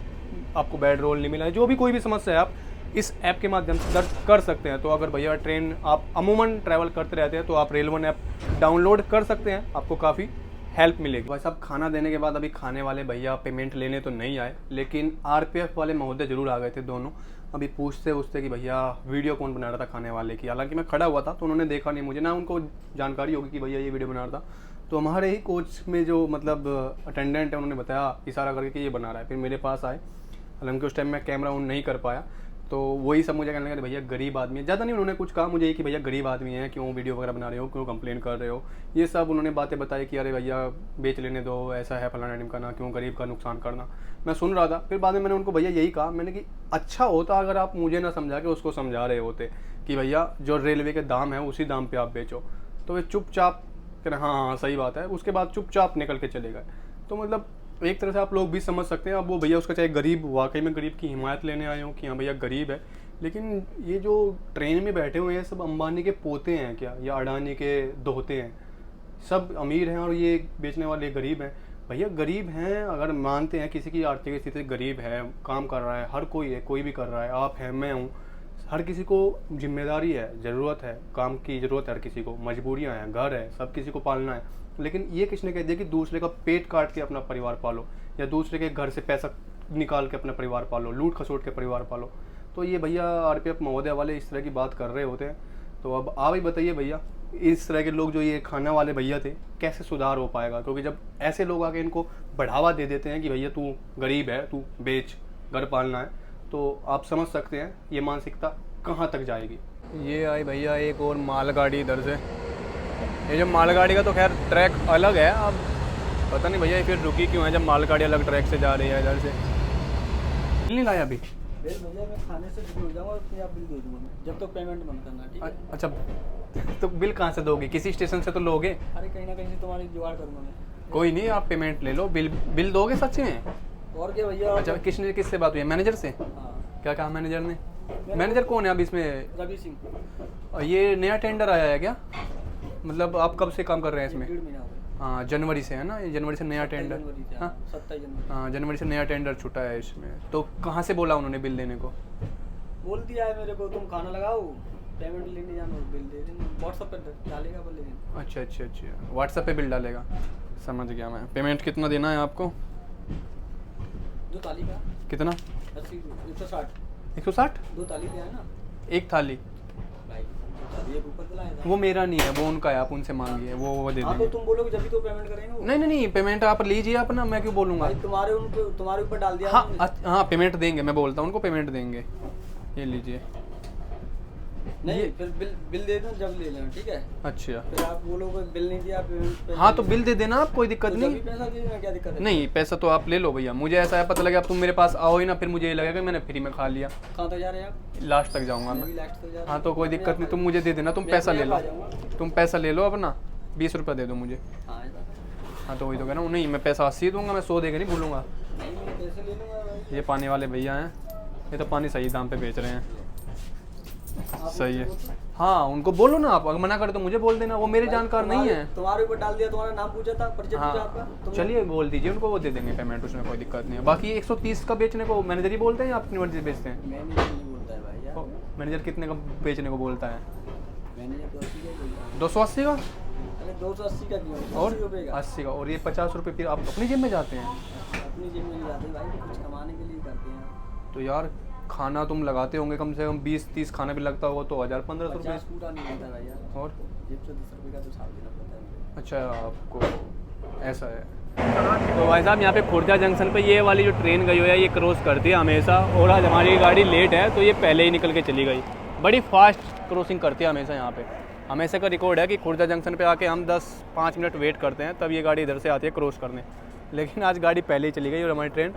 आपको बेड रोल नहीं मिला है, जो भी कोई भी समस्या है आप इस ऐप के माध्यम से दर्ज कर सकते हैं। तो अगर भैया ट्रेन आप अमूमन ट्रैवल करते रहते हैं तो आप रेल वन ऐप डाउनलोड कर सकते हैं, आपको काफ़ी हेल्प मिलेगी। भाई साहब खाना देने के बाद अभी खाने वाले भैया पेमेंट लेने तो नहीं आए, लेकिन RPF वाले महोदय ज़रूर आ गए थे दोनों। अभी पूछते कि भैया वीडियो कौन बना रहा था खाने वाले की। हालांकि मैं खड़ा हुआ था तो उन्होंने देखा नहीं, मुझे ना उनको जानकारी होगी कि भैया ये वीडियो बना रहा था। तो हमारे ही कोच में जो मतलब अटेंडेंट है उन्होंने बताया इशारा करके कि ये बना रहा है। फिर मेरे पास आए, हालांकि उस टाइम मैं कैमरा ऑन नहीं कर पाया, तो वही सब मुझे कहने लगे भैया गरीब आदमी है। ज़्यादा नहीं उन्होंने कुछ कहा मुझे ये कि भैया गरीब आदमी है, क्यों वीडियो वगैरह बना रहे हो, क्यों कंप्लेन कर रहे हो, ये सब उन्होंने बातें बताई कि अरे भैया बेच लेने दो, ऐसा है फलाना ढिमकाना, क्यों गरीब का नुकसान करना। मैं सुन रहा था, फिर बाद में मैंने उनको भैया यही कहा, मैंने कि अच्छा होता अगर आप मुझे ना समझा के उसको समझा रहे होते कि भैया जो रेलवे के दाम है उसी दाम पर आप बेचो, तो वे चुपचाप कह रहे हाँ सही बात है, उसके बाद चुपचाप निकल के चले गए। तो मतलब एक तरह से आप लोग भी समझ सकते हैं। अब वो भैया उसका चाहे गरीब, वाकई में गरीब की हिमायत लेने आए हो कि हाँ भैया गरीब है, लेकिन ये जो ट्रेन में बैठे हुए हैं सब अंबानी के पोते हैं क्या, या अडानी के दोहते हैं, सब अमीर हैं और ये बेचने वाले गरीब हैं। भैया गरीब हैं, अगर मानते हैं किसी की आर्थिक स्थिति गरीब है, काम कर रहा है, हर कोई है, कोई भी कर रहा है, आप हैं, मैं हूँ, हर किसी को जिम्मेदारी है, ज़रूरत है, काम की ज़रूरत है, हर किसी को मजबूरियाँ हैं, घर है, सब किसी को पालना है। लेकिन ये किसने कह दिया कि दूसरे का पेट काट के अपना परिवार पालो, या दूसरे के घर से पैसा निकाल के अपना परिवार पालो, लूट खसोट के परिवार पालो। तो ये भैया RPF महोदय वाले इस तरह की बात कर रहे होते हैं। तो अब आप ही बताइए भैया, इस तरह के लोग जो ये खाना वाले भैया थे कैसे सुधार हो पाएगा, क्योंकि जब ऐसे लोग आके इनको बढ़ावा दे देते हैं कि भैया तू गरीब है, तू बेच, घर पालना है, तो आप समझ सकते हैं ये मानसिकता कहाँ तक जाएगी। ये आई भैया एक और मालगाड़ी इधर से। ये जो मालगाड़ी का तो खैर ट्रैक अलग है, अब पता नहीं भैया फिर रुकी क्यों है जब मालगाड़ी अलग ट्रैक से जा रही है इधर से। बिल नहीं लाया अभी? बिल भैया मैं खाने से फ्री हो जाऊंगा और फिर आप बिल दे दूंगा मैं, जब तक पेमेंट बंद करना, ठीक है? अच्छा तो बिल कहाँ से दोगे, किसी स्टेशन से तो लोगे? अरे कहीं ना कहीं से तुम्हारी जुगाड़ करूंगा मैं। कोई नहीं, आप पेमेंट ले लो, बिल दोगे सच में? और क्या भैया? अच्छा किससे बात हुई है, मैनेजर से? हाँ। क्या कहा मैनेजर ने? मैनेजर कौन है अब इसमें? रवि सिंह। ये नया टेंडर आया है क्या? मतलब आप कब से काम कर रहे हैं इसमें? 1.5 महीना हो गया। हाँ जनवरी से है ना, ये जनवरी से नया टेंडर। हाँ 27 जनवरी। हाँ जनवरी से नया टेंडर छूटा है इसमें। तो कहाँ से बोला उन्होंने बिल देने को? बोल दिया है मेरे को, तुम खाना लगाओ, पेमेंट लेने जाना और बिल दे देना, व्हाट्सएप पे डालेगा बोले। अच्छा व्हाट्सएप पे बिल डालेगा, समझ गया मैं। पेमेंट कितना देना है आपको? 2 थाली का। कितना? 80 160। 160? 2 थाली दिया है ना, एक थाली? भाई 2 थाली एक ऊपर दिलाया था। वो मेरा नहीं है, वो उनका है, आप उनसे मांगिए, वो दे हाँ तो देंगे। तुम बोलोगे जब भी तो पेमेंट करेंगे वो। नहीं पेमेंट आप लीजिए अपना, मैं क्यों बोलूँगा? भाई तुम्हारे ऊपर डाल दिया। हाँ पेमेंट देंगे, मैं बोलता हूँ उनको पेमेंट देंगे। ये लीजिए। नहीं फिर बिल दे दो जब ले लेना, ठीक है? अच्छा फिर आप बोलोगे बिल नहीं दिया पेमेंट। हाँ तो बिल दे देना आप, कोई दिक्कत तो नहीं। जब भी पैसा दे देना, क्या दिक्कत है? नहीं पैसा तो आप ले लो भैया, मुझे ऐसा है पता लगा अब तुम मेरे पास आओ ही ना, फिर मुझे ये लगेगा कि मैंने फ्री में खा लिया। कहाँ तक जा रहे हैं आप? लास्ट तक जाऊँगा मैं मैं। भी लास्ट तक जा रहा हूँ। हाँ तो कोई दिक्कत नहीं, तुम मुझे दे देना, तुम मैं पैसा अपने ले लो, आप आ जाऊँगा। तुम पैसा ले लो अपना, 20 रुपये दे दो मुझे। हाँ ऐसा है। हाँ तो वही तो कह रहा हूँ, नहीं मैं पैसा 80 दूंगा, मैं 100 देकर नहीं भूलूंगा। नहीं मैं पैसे ले लूँगा भाई। ये पानी वाले भैया हैं, ये तो पानी सही दाम पे बेच रहे हैं। आप सही है। उनको बोलो। हाँ उनको बोलो ना, आप अगर मना करे तो मुझे बोल देना, वो मेरे जानकार नहीं है। तुम्हारे ऊपर डाल दिया, तुम्हारा नाम पूछा था, परिचय पूछा आपका। हाँ चलिए बोल दीजिए उनको, वो दे देंगे पेमेंट, उसमें कोई दिक्कत नहीं है। बाकी 130 का बेचने को मैनेजर ही बोलते हैं या अपनी मर्जी से बेचते हैं? मैनेजर नहीं बोलता है भाई यार। मैनेजर कितने का बेचने को बोलता है? मैंने ये 280 का बोला। 280 का अरे 280 का क्यों? और 80 रुपये का। 80 का, और ये 50 रुपये फिर आप अपनी जेब में जाते हैं? अपनी जेब में नहीं जाते भाई, कुछ कमाने के लिए करते हैं। तो यार खाना तुम लगाते होंगे कम से कम 20-30 खाना भी लगता होगा तो 1000-1500 रुपये। 50 पूरा नहीं होता भैया, और जेब से 10 रुपये का तो साल देना पड़ता है मुझे। अच्छा आपको ऐसा है। तो भाई साहब यहाँ पे खुर्जा जंक्शन पे ये वाली जो ट्रेन गई हुई है ये क्रॉस करती है हमेशा, और आज हमारी गाड़ी लेट है तो ये पहले ही निकल के चली गई। बड़ी फास्ट क्रॉसिंग करती है हमेशा यहाँ पे। हमेशा का रिकॉर्ड है कि खुर्जा जंक्शन पे आके हम 10-5 मिनट वेट करते हैं तब ये गाड़ी इधर से आती है क्रॉस करने, लेकिन आज गाड़ी पहले ही चली गई और हमारी ट्रेन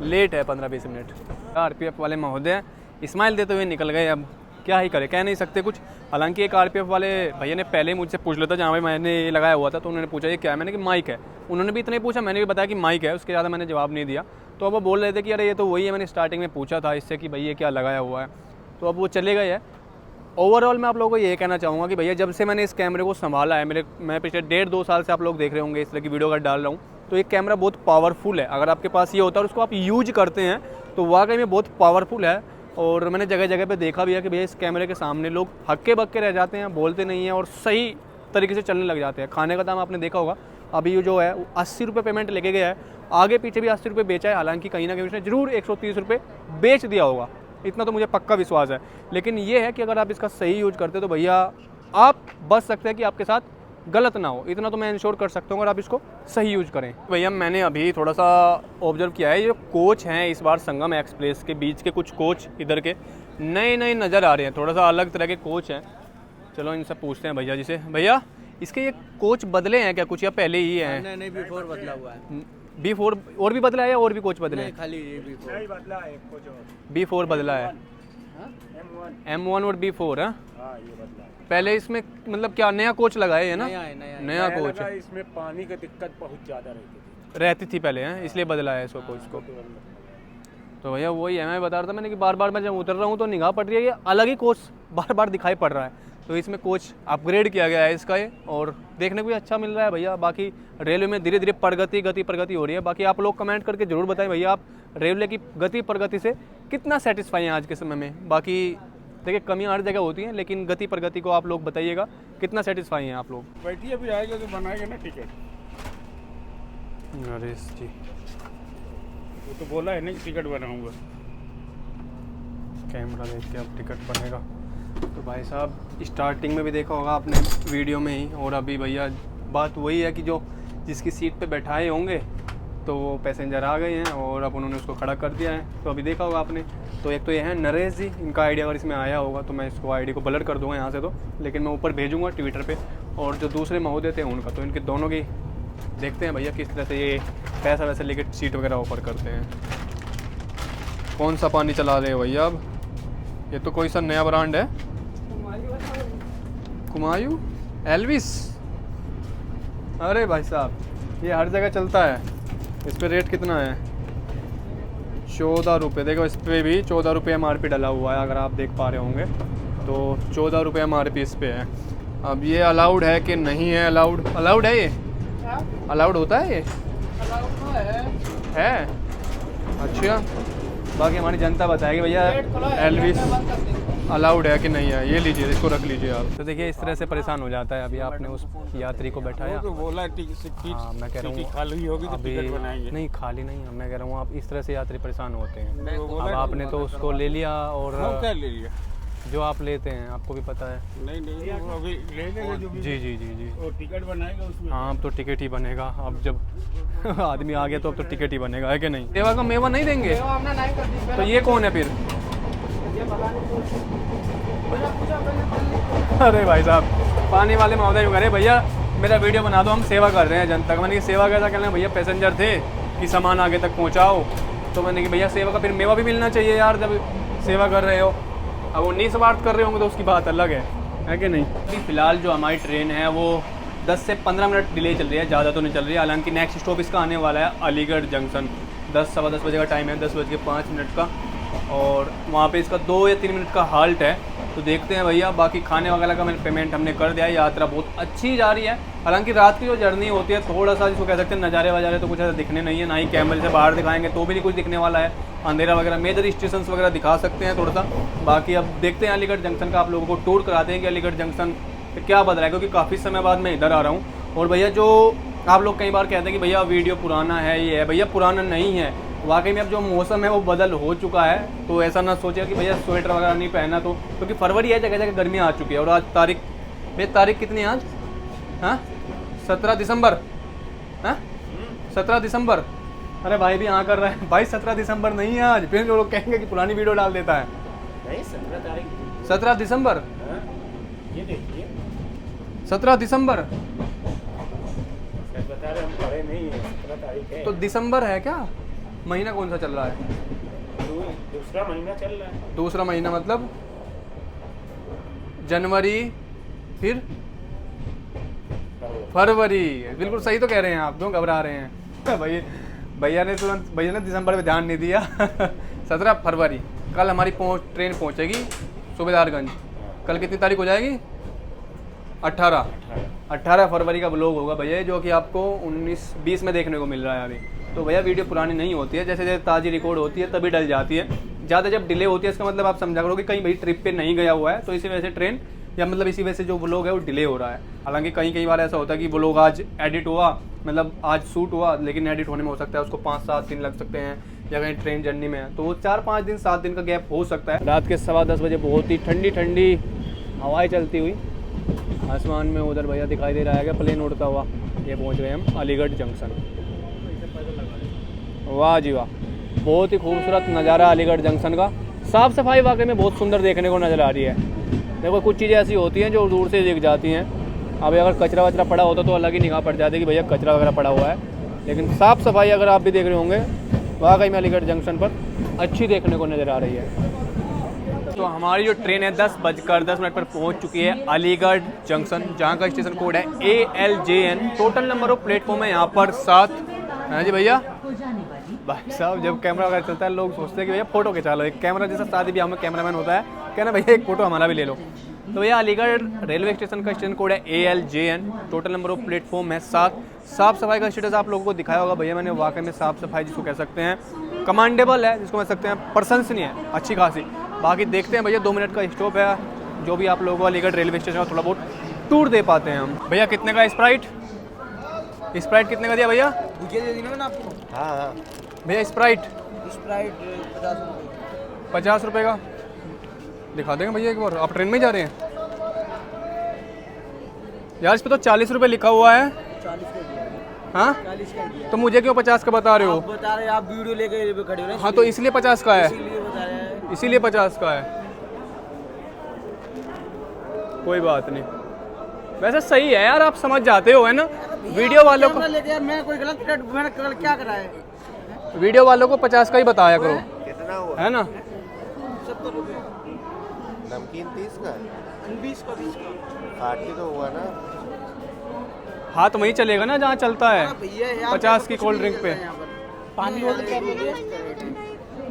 लेट है 15-20 मिनट। RPF वाले महोदय स्माइल देते हुए निकल गए, अब क्या ही करे, कह नहीं सकते कुछ। हालांकि एक RPF वाले भैया ने पहले मुझसे पूछ लिया था जहाँ पे मैंने ये लगाया हुआ था, तो उन्होंने पूछा ये क्या है, मैंने कि माइक है। उन्होंने भी इतना ही पूछा, मैंने भी बताया कि माइक है, उसके ज़्यादा मैंने जवाब नहीं दिया। तो अब वो बोल रहे थे कि अरे ये तो वही है, मैंने स्टार्टिंग में पूछा था इससे कि भैया ये क्या लगाया हुआ है। तो अब वो चले गए हैं। ओवरऑल मैं आप लोगों को ये कहना चाहूँगा कि भैया जब से मैंने इस कैमरे को संभाला है, मैं पिछले 1.5-2 साल से आप लोग देख रहे होंगे इस तरह की वीडियो अगर डाल रहा हूँ, तो ये कैमरा बहुत पावरफुल है। अगर आपके पास ये होता है और उसको आप यूज करते हैं तो वाकई में बहुत पावरफुल है। और मैंने जगह जगह पे देखा भी है कि भैया इस कैमरे के सामने लोग हक्के बक्के रह जाते हैं, बोलते नहीं हैं और सही तरीके से चलने लग जाते हैं। खाने का दाम आपने देखा होगा, अभी ये जो है 80 रुपये पेमेंट लेके गया है, आगे पीछे भी 80 रुपये बेचा है। हालांकि कहीं ना कहीं उसने जरूर 130 रुपये बेच दिया होगा, इतना तो मुझे पक्का विश्वास है। लेकिन ये है कि अगर आप इसका सही यूज करते तो भैया आप बच सकते हैं कि आपके साथ गलत ना हो, इतना तो मैं इंश्योर कर सकता हूँ अगर आप इसको सही यूज करें। भैया मैंने अभी थोड़ा सा ऑब्जर्व किया है, ये कोच हैं इस बार संगम एक्सप्रेस के बीच के कुछ कोच इधर के नए नज़र आ रहे हैं, थोड़ा सा अलग तरह के कोच हैं। चलो इनसे पूछते हैं भैया जी से। भैया इसके ये कोच बदले हैं क्या कुछ या पहले ही हैं? नहीं B4 बदला हुआ है। B4 और भी बदला है या और भी कोच बदले हैं? खाली B4 बदला है एक कुछ और। B4 बदला है, M1 और B4 है। हाँ ये बदला है। पहले इसमें मतलब क्या नया कोच लगाए है ना? नया कोच लगा, इसमें पानी की दिक्कत बहुत ज़्यादा रहती थी पहले हैं, इसलिए बदला है इसको कोच को। तो भैया वही है, मैं बता रहा था मैंने कि बार बार मैं जब उतर रहा हूँ तो निगाह पड़ रही है, ये अलग ही कोच बार बार दिखाई पड़ रहा है। तो इसमें कोच अपग्रेड किया गया है इसका ये, और देखने को भी अच्छा मिल रहा है भैया। बाकी रेलवे में धीरे धीरे प्रगति हो रही है। बाकी आप लोग कमेंट करके ज़रूर बताएं भैया आप रेलवे की प्रगति से कितना सेटिस्फाई हैं आज के समय में। बाकी देखिए कमियाँ हर जगह होती हैं, लेकिन प्रगति को आप लोग बताइएगा कितना सेटिस्फाई हैं आप लोग। बैठिए, अभी आएगा तो बनाएगा ना टिकट। नरेश जी वो तो बोला है ना कि टिकट बनाऊंगा। कैमरा देख के अब टिकट बनेगा। तो भाई साहब स्टार्टिंग में भी देखा होगा आपने वीडियो में ही, और अभी भैया बात वही है कि जो जिसकी सीट पे बैठाए होंगे तो वो पैसेंजर आ गए हैं और अब उन्होंने उसको खड़ा कर दिया है। तो अभी देखा होगा आपने। तो एक तो ये है नरेश जी, इनका आईडी अगर इसमें आया होगा तो मैं इसको आईडी को ब्लर कर दूंगा यहाँ से, तो लेकिन मैं ऊपर भेजूँगा ट्विटर पे। और जो दूसरे महोदय थे उनका, तो इनके दोनों की देखते हैं भैया किस तरह से ये पैसा वैसे लेके सीट वगैरह ऑफर करते हैं। कौन सा पानी चला रहे हैं भैया अब? ये तो कोई सा नया ब्रांड है, कुमायूं एल्विस। अरे भाई साहब ये हर जगह चलता है। इस पे रेट कितना है? 14 रुपये। देखो इस पर भी 14 रुपये MRP डला हुआ है, अगर आप देख पा रहे होंगे तो 14 रुपये MRP इस पे है। अब ये अलाउड है कि नहीं है? अलाउड है, ये अलाउड होता है ये? है अच्छा। बाकी हमारी जनता बताएगी भैया एल्विस अलाउड है कि नहीं है। ये लीजिए, इसको रख लीजिए आप। तो देखिए इस तरह से परेशान हो जाता है। अभी आपने उस यात्री को बैठाया, तो बोला हाँ मैं कह रहा हूँ खाली होगी तो अभी टिकट बनाएंगे। नहीं खाली नहीं, मैं कह रहा हूँ आप इस तरह से यात्री परेशान होते हैं। वो अब बोला आपने तो उसको ले लिया, और क्या ले लिया? जो आप लेते हैं आपको भी पता है। नहीं वो अभी ले लेगा जो भी। जी वो टिकट बनाएगा उसमें। हाँ अब तो टिकट ही बनेगा। अब जब आदमी आ गया तो अब तो टिकट ही बनेगा, है कि नहीं? सेवा का मेवा नहीं देंगे तो ये कौन है फिर? अरे भाई साहब पानी वाले महोदय कह रहे भैया मेरा वीडियो बना दो, हम सेवा कर रहे हैं जनता का। मैंने कि सेवा कैसा कहना है भैया, पैसेंजर थे कि सामान आगे तक पहुंचाओ। तो मैंने कि भैया सेवा का फिर मेवा भी मिलना चाहिए यार, जब सेवा कर रहे हो। अब वो निस्वार्थ कर रहे होंगे तो उसकी बात अलग है कि नहीं? अभी फ़िलहाल जो हमारी ट्रेन है वो 10 से 15 मिनट डिले चल रही है, ज़्यादा तो नहीं चल रही है। हालांकि नेक्स्ट स्टॉप इसका आने वाला है अलीगढ़ जंक्शन। 10-10:15 बजे का टाइम है, 10 बज के 5 मिनट का। और वहाँ पे इसका 2 या 3 मिनट का हाल्ट है। तो देखते हैं भैया। बाकी खाने वगैरह का मैंने पेमेंट हमने कर दिया है। यात्रा बहुत अच्छी जा रही है। हालांकि रात की जो जर्नी होती है थोड़ा सा जिसको कह सकते हैं नज़ारे वजारे तो कुछ ऐसा दिखने नहीं है, ना ही कैमरे से बाहर दिखाएंगे तो भी नहीं कुछ दिखने वाला है। अंधेरा वगैरह मेजर स्टेशन वगैरह दिखा सकते हैं थोड़ा सा। बाकी अब देखते हैं अलीगढ़ जंक्शन का आप लोगों को टूर कराते हैं कि अलीगढ़ जंक्शन पे क्या बदला है, क्योंकि काफ़ी समय बाद मैं इधर आ रहा हूँ। और भैया जो आप लोग कई बार कहते हैं कि भैया वीडियो पुराना है, ये है, भैया पुराना नहीं है। वाकई में अब जो मौसम है वो बदल हो चुका है, तो ऐसा ना सोचिए कि भैया स्वेटर वगैरह नहीं पहना, तो क्योंकि फरवरी है, जगह जगह गर्मी आ चुकी है। और आज तारीख कितनी है आज? हाँ 17 दिसंबर। हाँ 17 दिसंबर। अरे भाई भी हाँ कर रहा है भाई, 17 दिसंबर नहीं है आज, फिर लोग कहेंगे कि पुरानी वीडियो डाल देता है। नहीं 17 तारीख 17 दिसंबर। ये देखिए 17 दिसंबर बता रहे हम पढ़े नहीं है, 17 तारीख है। तो दिसंबर है क्या? महीना कौन सा चल रहा है? दूसरा महीना चल रहा है। दूसरा महीना मतलब जनवरी, फिर फरवरी। बिल्कुल सही तो कह रहे हैं आप, क्यों घबरा रहे हैं? भैया ने दिसंबर में ध्यान नहीं दिया। 17 फरवरी कल हमारी ट्रेन पहुंचेगी सूबेदारगंज। कल कितनी तारीख हो जाएगी? 18 फरवरी का ब्लॉग होगा भैया, जो कि आपको 19-20 में देखने को मिल रहा है अभी। तो भैया वीडियो पुरानी नहीं होती है, जैसे जैसे ताज़ी रिकॉर्ड होती है तभी डल जाती है। ज़्यादा जब डिले होती है इसका मतलब आप समझा करो कि कहीं भाई ट्रिप पे नहीं गया हुआ है, तो इसी वजह से ट्रेन या मतलब इसी वजह से जो व्लॉग है वो डिले हो रहा है। हालांकि कई बार ऐसा होता है कि व्लॉग आज एडिट हुआ, मतलब आज शूट हुआ, लेकिन एडिट होने में हो सकता है उसको 5-7 दिन लग सकते हैं, या कहीं ट्रेन जर्नी में है तो वो 4-5 दिन 7 दिन का गैप हो सकता है। रात के 10:15 बजे बहुत ही ठंडी हवाएं चलती हुई आसमान में उधर भैया दिखाई दे रहा है, प्लेन उड़ता हुआ। ये पहुंच गए हम अलीगढ़ जंक्शन। वाह जी वाह, बहुत ही खूबसूरत नज़ारा अलीगढ़ जंक्शन का। साफ़ सफाई वाकई में बहुत सुंदर देखने को नज़र आ रही है। देखो कुछ चीज़ें ऐसी होती हैं जो दूर से दिख जाती हैं। अब अगर कचरा वचरा पड़ा होता तो अलग ही निगाह पड़ जाती कि भैया कचरा वगैरह पड़ा हुआ है, लेकिन साफ़ सफाई अगर आप भी देख रहे होंगे वाकई में अलीगढ़ जंक्शन पर अच्छी देखने को नज़र आ रही है। तो हमारी जो ट्रेन है 10:10 पर पहुंच चुकी है अलीगढ़ जंक्शन, जहां का स्टेशन कोड है ALJN। Total number of platform है यहाँ पर 7। हाँ जी भैया। भाई साहब जब कैमरा वगैरह चलता है लोग सोचते हैं कि भैया फ़ोटो खिंचा लो, एक कैमरा जैसा शादी ब्याह में कैमरामैन होता है, कहना भैया एक फ़ोटो हमारा भी ले लो। तो भैया अलीगढ़ रेलवे स्टेशन का स्टेशन कोड है ALJN। Total number of platform है 7। साफ़ सफाई का स्टेटस आप लोगों को दिखाया होगा भैया मैंने, वाकई में साफ़ सफाई जिसको कह सकते हैं कमांडेबल है, जिसको कह सकते हैं प्रशंसनीय है, अच्छी खासी। बाकी देखते हैं भैया 2 मिनट का स्टॉप है, जो भी आप लोगों को अलीगढ़ रेलवे स्टेशन का थोड़ा बहुत टूर दे पाते हैं हम। भैया कितने का स्प्राइट कितने का दिया भैया? दे दी ना मैंने आपको। हाँ भैया स्प्राइट 50 रुपये। 50 रुपये का दिखा देंगे भैया एक बार। आप ट्रेन में ही जा रहे हैं यार? इस पर तो 40 रुपये लिखा हुआ है। 40 का दिया। हाँ 40 का दिया। तो मुझे क्यों 50 का बता रहे हो? आप बता रहे हैं, आप वीडियो लेके खड़े हो ना। हाँ तो इसलिए 50 का है, इसीलिए बता रहे हैं। इसीलिए 50 का है। कोई बात नहीं, वैसे सही है यार, आप समझ जाते हो है ना। वीडियो वालों को यार मैं कोई गलत मैंने क्या करा है? वीडियो वालों को 50 का ही बताया करो, कितना हुआ? है ना। 70 रुपये। नमकीन 30 का 20 का 20 का 60 तो हुआ ना। हाथ वहीं चलेगा ना जहाँ चलता है। भैया 50 की कोल्ड ड्रिंक पे पानी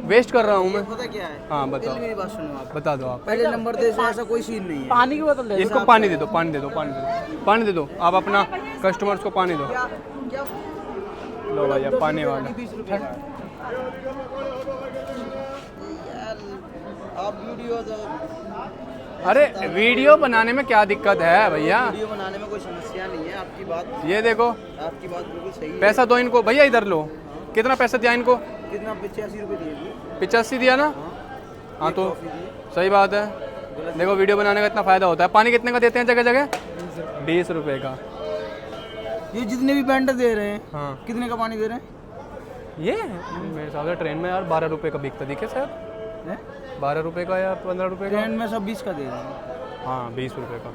वेस्ट कर रहा हूँ मैं। पता क्या है? हाँ बताओ, मेरी बात सुनो आप। बता दो आप। पहले नंबर दे से ऐसा कोई सीन नहीं है। पानी की बोतल दे। इनको पानी दे दो, पानी दे दो। आप अपना कस्टमर्स को पानी दो। क्या लो भैया पानी वाला। 20 रुपये का। यार आप वीडियो तो अरे वीडियो बनाने में क्या दिक्कत है भैया? वीडियो बनाने में कोई समस्या नहीं है। आपकी बात ये देखो, आपकी बात बिल्कुल सही है। पैसा दो इनको भैया, इधर लो। कितना पैसा दिया इनको? कितना? 85 रुपये दिए। 85 दिया ना? हाँ तो सही बात है। देखो वीडियो बनाने का इतना फ़ायदा होता है। पानी कितने का देते हैं जगह जगह? 20 रुपये का। ये जितने भी पेंट दे रहे हैं हाँ कितने का पानी दे रहे हैं? ये मेरे हिसाब से ट्रेन में यार 12 रुपये का बिकता दिखे सर। 12 रुपये का या 15 रुपये का? ट्रेन में सब 20 का दे रहे हैं। हाँ 20 रुपये का।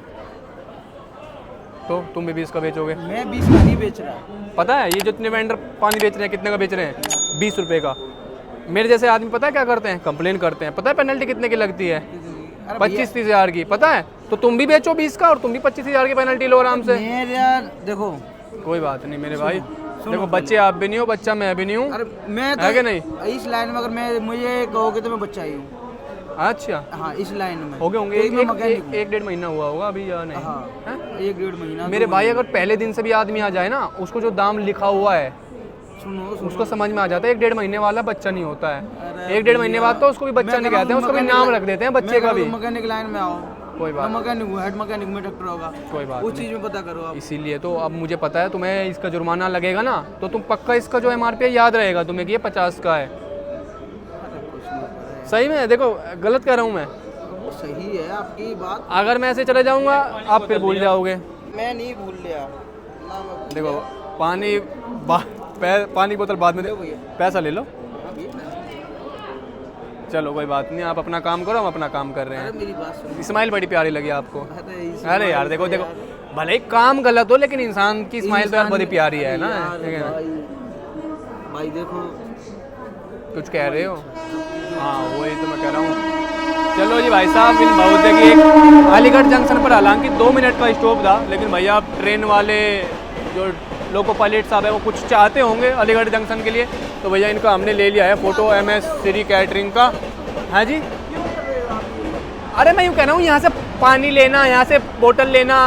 तो तुम भी 20 का बेचोगे? मैं 20 का नहीं बेच रहा। पता है ये जितने वेंडर पानी बेच रहे हैं कितने का बेच रहे हैं? 20 रुपये का। मेरे जैसे आदमी पता है क्या करते हैं? कंप्लेन करते हैं। पता है पेनल्टी कितने की लगती है? 25-30 हज़ार की। पता है? तो तुम भी बेचो 20 का और तुम भी 25 हज़ार की पेनल्टी लो आराम से। यार देखो कोई बात नहीं मेरे भाई, देखो बच्चे आप भी नहीं हो, बच्चा मैं भी नहीं हूँ। अरे मैं है कि नहीं? इस लाइन में अगर मैं मुझे कहोगे तो मैं बच्चा ही हूँ। अच्छा, हाँ इस लाइन में हो गए होंगे, तो मैं मैकेनिक हूँ। एक डेढ़ महीना हुआ होगा अभी या नहीं? हाँ हैं? 1-1.5 महीना मेरे 2 भाई महीने। अगर पहले दिन से भी आदमी आ जाए ना, उसको जो दाम लिखा हुआ है सुनो उसको समझ में आ जाता है। 1-1.5 महीने वाला बच्चा नहीं होता है। अरे 1-1.5 महीने बाद तो उसको भी बच्चा मैं नहीं कह रहा कहते हैं, हूँ उसको भी मैकेनिक नाम लाइन- रख देते हैं बच्चे मैं का कह रहा भी। हूँ मैकेनिक लाइन में आओ, कोई बात मैं मैकेनिक हूँ, हेड मैकेनिक में ट्रैक्टर होगा, कोई बात उस नहीं। चीज़ में पता करो आप। इसीलिए तो अब मुझे पता है तुम्हें इसका जुर्माना लगेगा ना, तो तुम पक्का इसका जो MRP है याद रहेगा तुम्हें कि ये 50 का है। अरे कुछ नहीं करे। सही में देखो, गलत कह रहा हूँ मैं? वो सही है आपकी बात, अगर मैं ऐसे चले जाऊँगा आप फिर भूल जाओगे। मैं नहीं भूल लिया ना, मैं भूल देखो गया। पानी पानी की बोतल बाद में दे, लो भैया। पैसा ले लो। हाँ भैया। चलो कोई बात नहीं, आप अपना काम करो, हम अपना काम कर रहे अरे हैं। मेरी बात सुनो। स्माइल बड़ी प्यारी लगी आपको। अरे अरे यार देखो देखो, भले ही काम गलत हो लेकिन इंसान की स्माइल तो यार बड़ी प्यारी है ना। ठीक है ना? भाई देखो, कुछ कह रहे हो? हाँ वही तो मैं कह रहा हूँ। चलो जी भाई साहब, इन बहुत देखिए एक अलीगढ़ जंक्शन पर हालांकि 2 मिनट का स्टॉप था, लेकिन भैया ट्रेन वाले जो लोको पायलट साहब है वो कुछ चाहते होंगे अलीगढ़ जंक्शन के लिए, तो भैया इनका हमने ले लिया है फ़ोटो MS श्री कैटरिंग का। हाँ जी, अरे मैं यूँ कह रहा हूँ यहाँ से पानी लेना, यहाँ से बोतल लेना,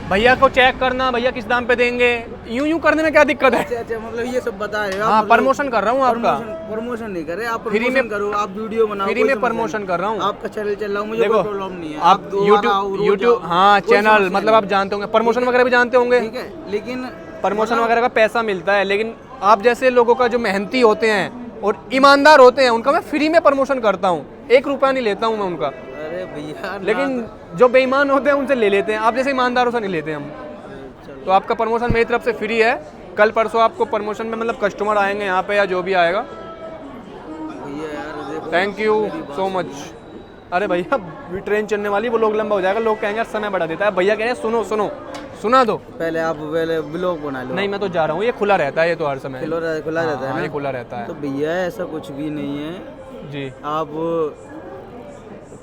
भैया को चेक करना भैया किस दाम पे देंगे, यूं करने में क्या दिक्कत है? अच्छा मतलब ये सब बता रहे हो आप, हाँ मतलब प्रमोशन कर रहा हूँ आपका। प्रमोशन नहीं कर रहे आप, फ्री में प्रमोशन करो, आप वीडियो बनाओ, फ्री कोई में समस्या प्रमोशन नहीं। कर रहा हूँ। आपका चैनल चल रहा हूँ, मुझे देखो कोई प्रॉब्लम नहीं है। आप दोबारा आओ, रोज यूट्यूब आओ, हाँ कोई चैनल समस्या मतलब आप जानते होंगे, प्रमोशन वगैरह भी जानते होंगे। नहीं। ठीक है, लेकिन प्रमोशन वगैरह का पैसा मिलता है, लेकिन आप जैसे लोगों का जो मेहनती होते हैं और ईमानदार होते हैं उनका मैं फ्री में प्रमोशन करता हूँ, 1 रुपया नहीं लेता हूँ मैं उनका। अरे भैया लेकिन जो बेईमान होते हैं उनसे ले लेते हैं, आप जैसे ईमानदारों से नहीं लेते हम। तो आपका प्रमोशन मेरी तरफ से फ्री है। कल परसों आपको प्रमोशन में मतलब कस्टमर आएंगे यहाँ पे या जो भी आएगा। भैया यार देखो, थैंक यू मेरी बात सो सुनो। मच। अरे भैया भी ट्रेन चलने वाली, वो लोग लंबा हो जाएगा, लोग कहेंगे यार समय बढ़ा देता है। भैया कह रहे हैं सुनो सुनो, सुना दो। पहले आप ब्लॉग बना लो। नहीं मैं तो जा रहा हूँ, ये खुला रहता है ये तो हर समय। खुला रहता है हाँ, ना? ये खुला रहता है तो भैया ऐसा कुछ भी नहीं है जी। आप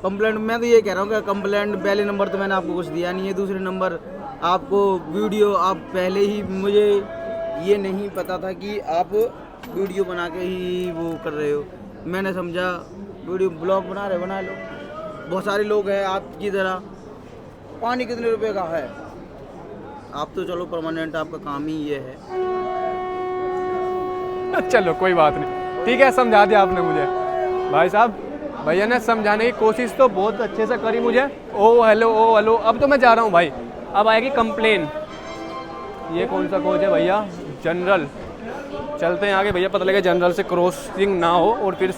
कंप्लेंट, मैं तो ये कह रहा हूँ कि कंप्लेंट पहले नंबर तो मैंने आपको कुछ दिया नहीं है, दूसरे नंबर आपको वीडियो, आप पहले ही, मुझे ये नहीं पता था कि आप वीडियो बना के ही वो कर रहे हो। मैंने समझा वीडियो ब्लॉग बना रहे, बना लो। बहुत सारे लोग हैं आपकी तरह। पानी कितने रुपए का है? आप तो चलो परमानेंट, आपका काम ही ये है। चलो कोई बात नहीं, ठीक है, समझा दिया आपने मुझे। भाई साहब भैया ने समझाने की कोशिश तो बहुत अच्छे से करी मुझे। ओ हेलो अब तो मैं जा रहा हूँ भाई, अब आएगी कंप्लेन। ये कौन सा कोच है भैया? जनरल। चलते हैं आगे भैया, पता लगे जनरल से क्रॉसिंग ना हो और फिर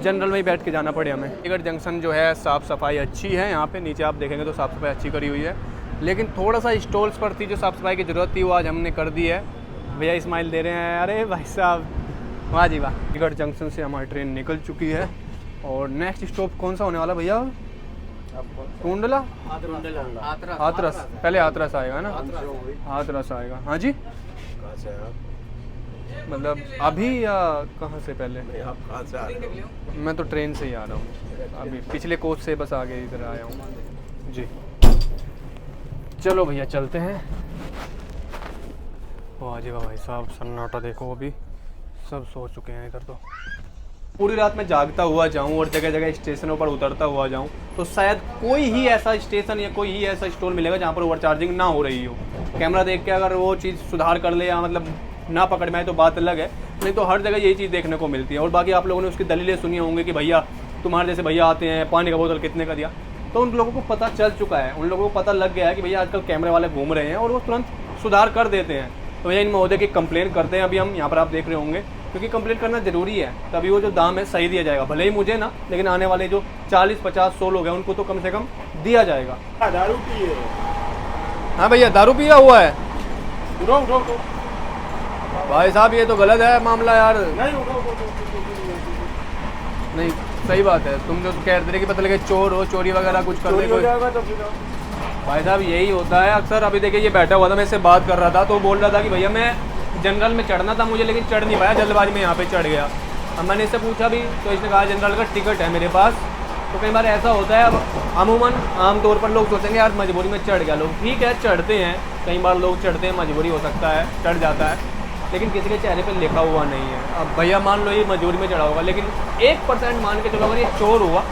जनरल में ही बैठ के जाना पड़े हमें। अलीगढ़ जंक्शन जो है साफ़ सफाई अच्छी है, यहाँ पे नीचे आप देखेंगे तो साफ़ सफाई अच्छी करी हुई है, लेकिन थोड़ा सा स्टॉल्स पर थी जो साफ़ सफाई की ज़रूरत थी वो आज हमने कर दी है। भैया स्माइल दे रहे हैं, अरे भाई साहब वाह जी वाह। अलीगढ़ जंक्शन से हमारी ट्रेन निकल चुकी है और नेक्स्ट स्टॉप कौन सा होने वाला भैया? टूंडला, हाथरस। पहले हाथरस आएगा ना? हाथरस आएगा। हाँ जी, मतलब अभी या कहाँ से पहले? मैं तो ट्रेन से ही आ रहा हूँ, अभी पिछले कोच से बस आगे इधर आया हूँ जी। चलो भैया चलते हैं। वाह जी वाह भाई साहब, सन्नाटा देखो, अभी सब सो चुके हैं इधर। तो पूरी रात में जागता हुआ जाऊं और जगह जगह स्टेशनों पर उतरता हुआ जाऊं तो शायद कोई ही ऐसा स्टेशन या कोई ही ऐसा स्टोर मिलेगा जहां पर ओवरचार्जिंग ना हो रही हो। कैमरा देख के अगर वो चीज़ सुधार कर ले या मतलब ना पकड़ में आए तो बात अलग है, नहीं तो हर जगह यही चीज़ देखने को मिलती है। और बाकी आप लोगों ने उसकी दलीलें सुनी होंगी कि भैया तुम्हारे जैसे भैया आते हैं, पानी का बोतल कितने का दिया, तो उन लोगों को पता चल चुका है, उन लोगों को पता लग गया है कि भैया आजकल कैमरे वाले घूम रहे हैं और वो तुरंत सुधार कर देते हैं। तो भैया इन महोदय की कंप्लेन करते हैं अभी हम, यहाँ पर आप देख रहे होंगे, क्योंकि कंप्लेन करना ज़रूरी है, तभी वो जो दाम है सही दिया जाएगा। भले ही मुझे ना, लेकिन आने वाले जो 40, 50, 100 लोग हैं उनको तो कम से कम दिया जाएगा। दारू पिए। हाँ भैया दारू पिया हुआ है? उठो उठो उठो। भाई साहब ये तो गलत है मामला यार। नहीं उठो उठो, नहीं सही बात है, तुम जो कह रहे थे कि पता लगे चोर हो, चोरी वगैरह कुछ कर चोरी दे हो कोई। जाएगा तो फिर भाई साहब यही होता है अक्सर। अभी देखिए ये बैठा हुआ था, मैं इससे बात कर रहा था तो बोल रहा था कि भैया मैं जनरल में चढ़ना था मुझे, लेकिन चढ़ नहीं पाया, जल्दबाजी में यहाँ पे चढ़ गया। अब मैंने इससे पूछा भी तो इसने कहा जनरल का टिकट है मेरे पास। तो कई बार ऐसा होता है, अब अमूमन आमतौर पर लोग सोचेंगे यार मजबूरी में चढ़ गया लोग, ठीक है चढ़ते हैं, कई बार लोग चढ़ते हैं, मजबूरी हो सकता है, चढ़ जाता है। लेकिन किसी के चेहरे पे लिखा हुआ नहीं है। अब भैया मान लो ये मजबूरी में चढ़ा होगा, लेकिन 1% मान के चलो अगर ये चोर हुआ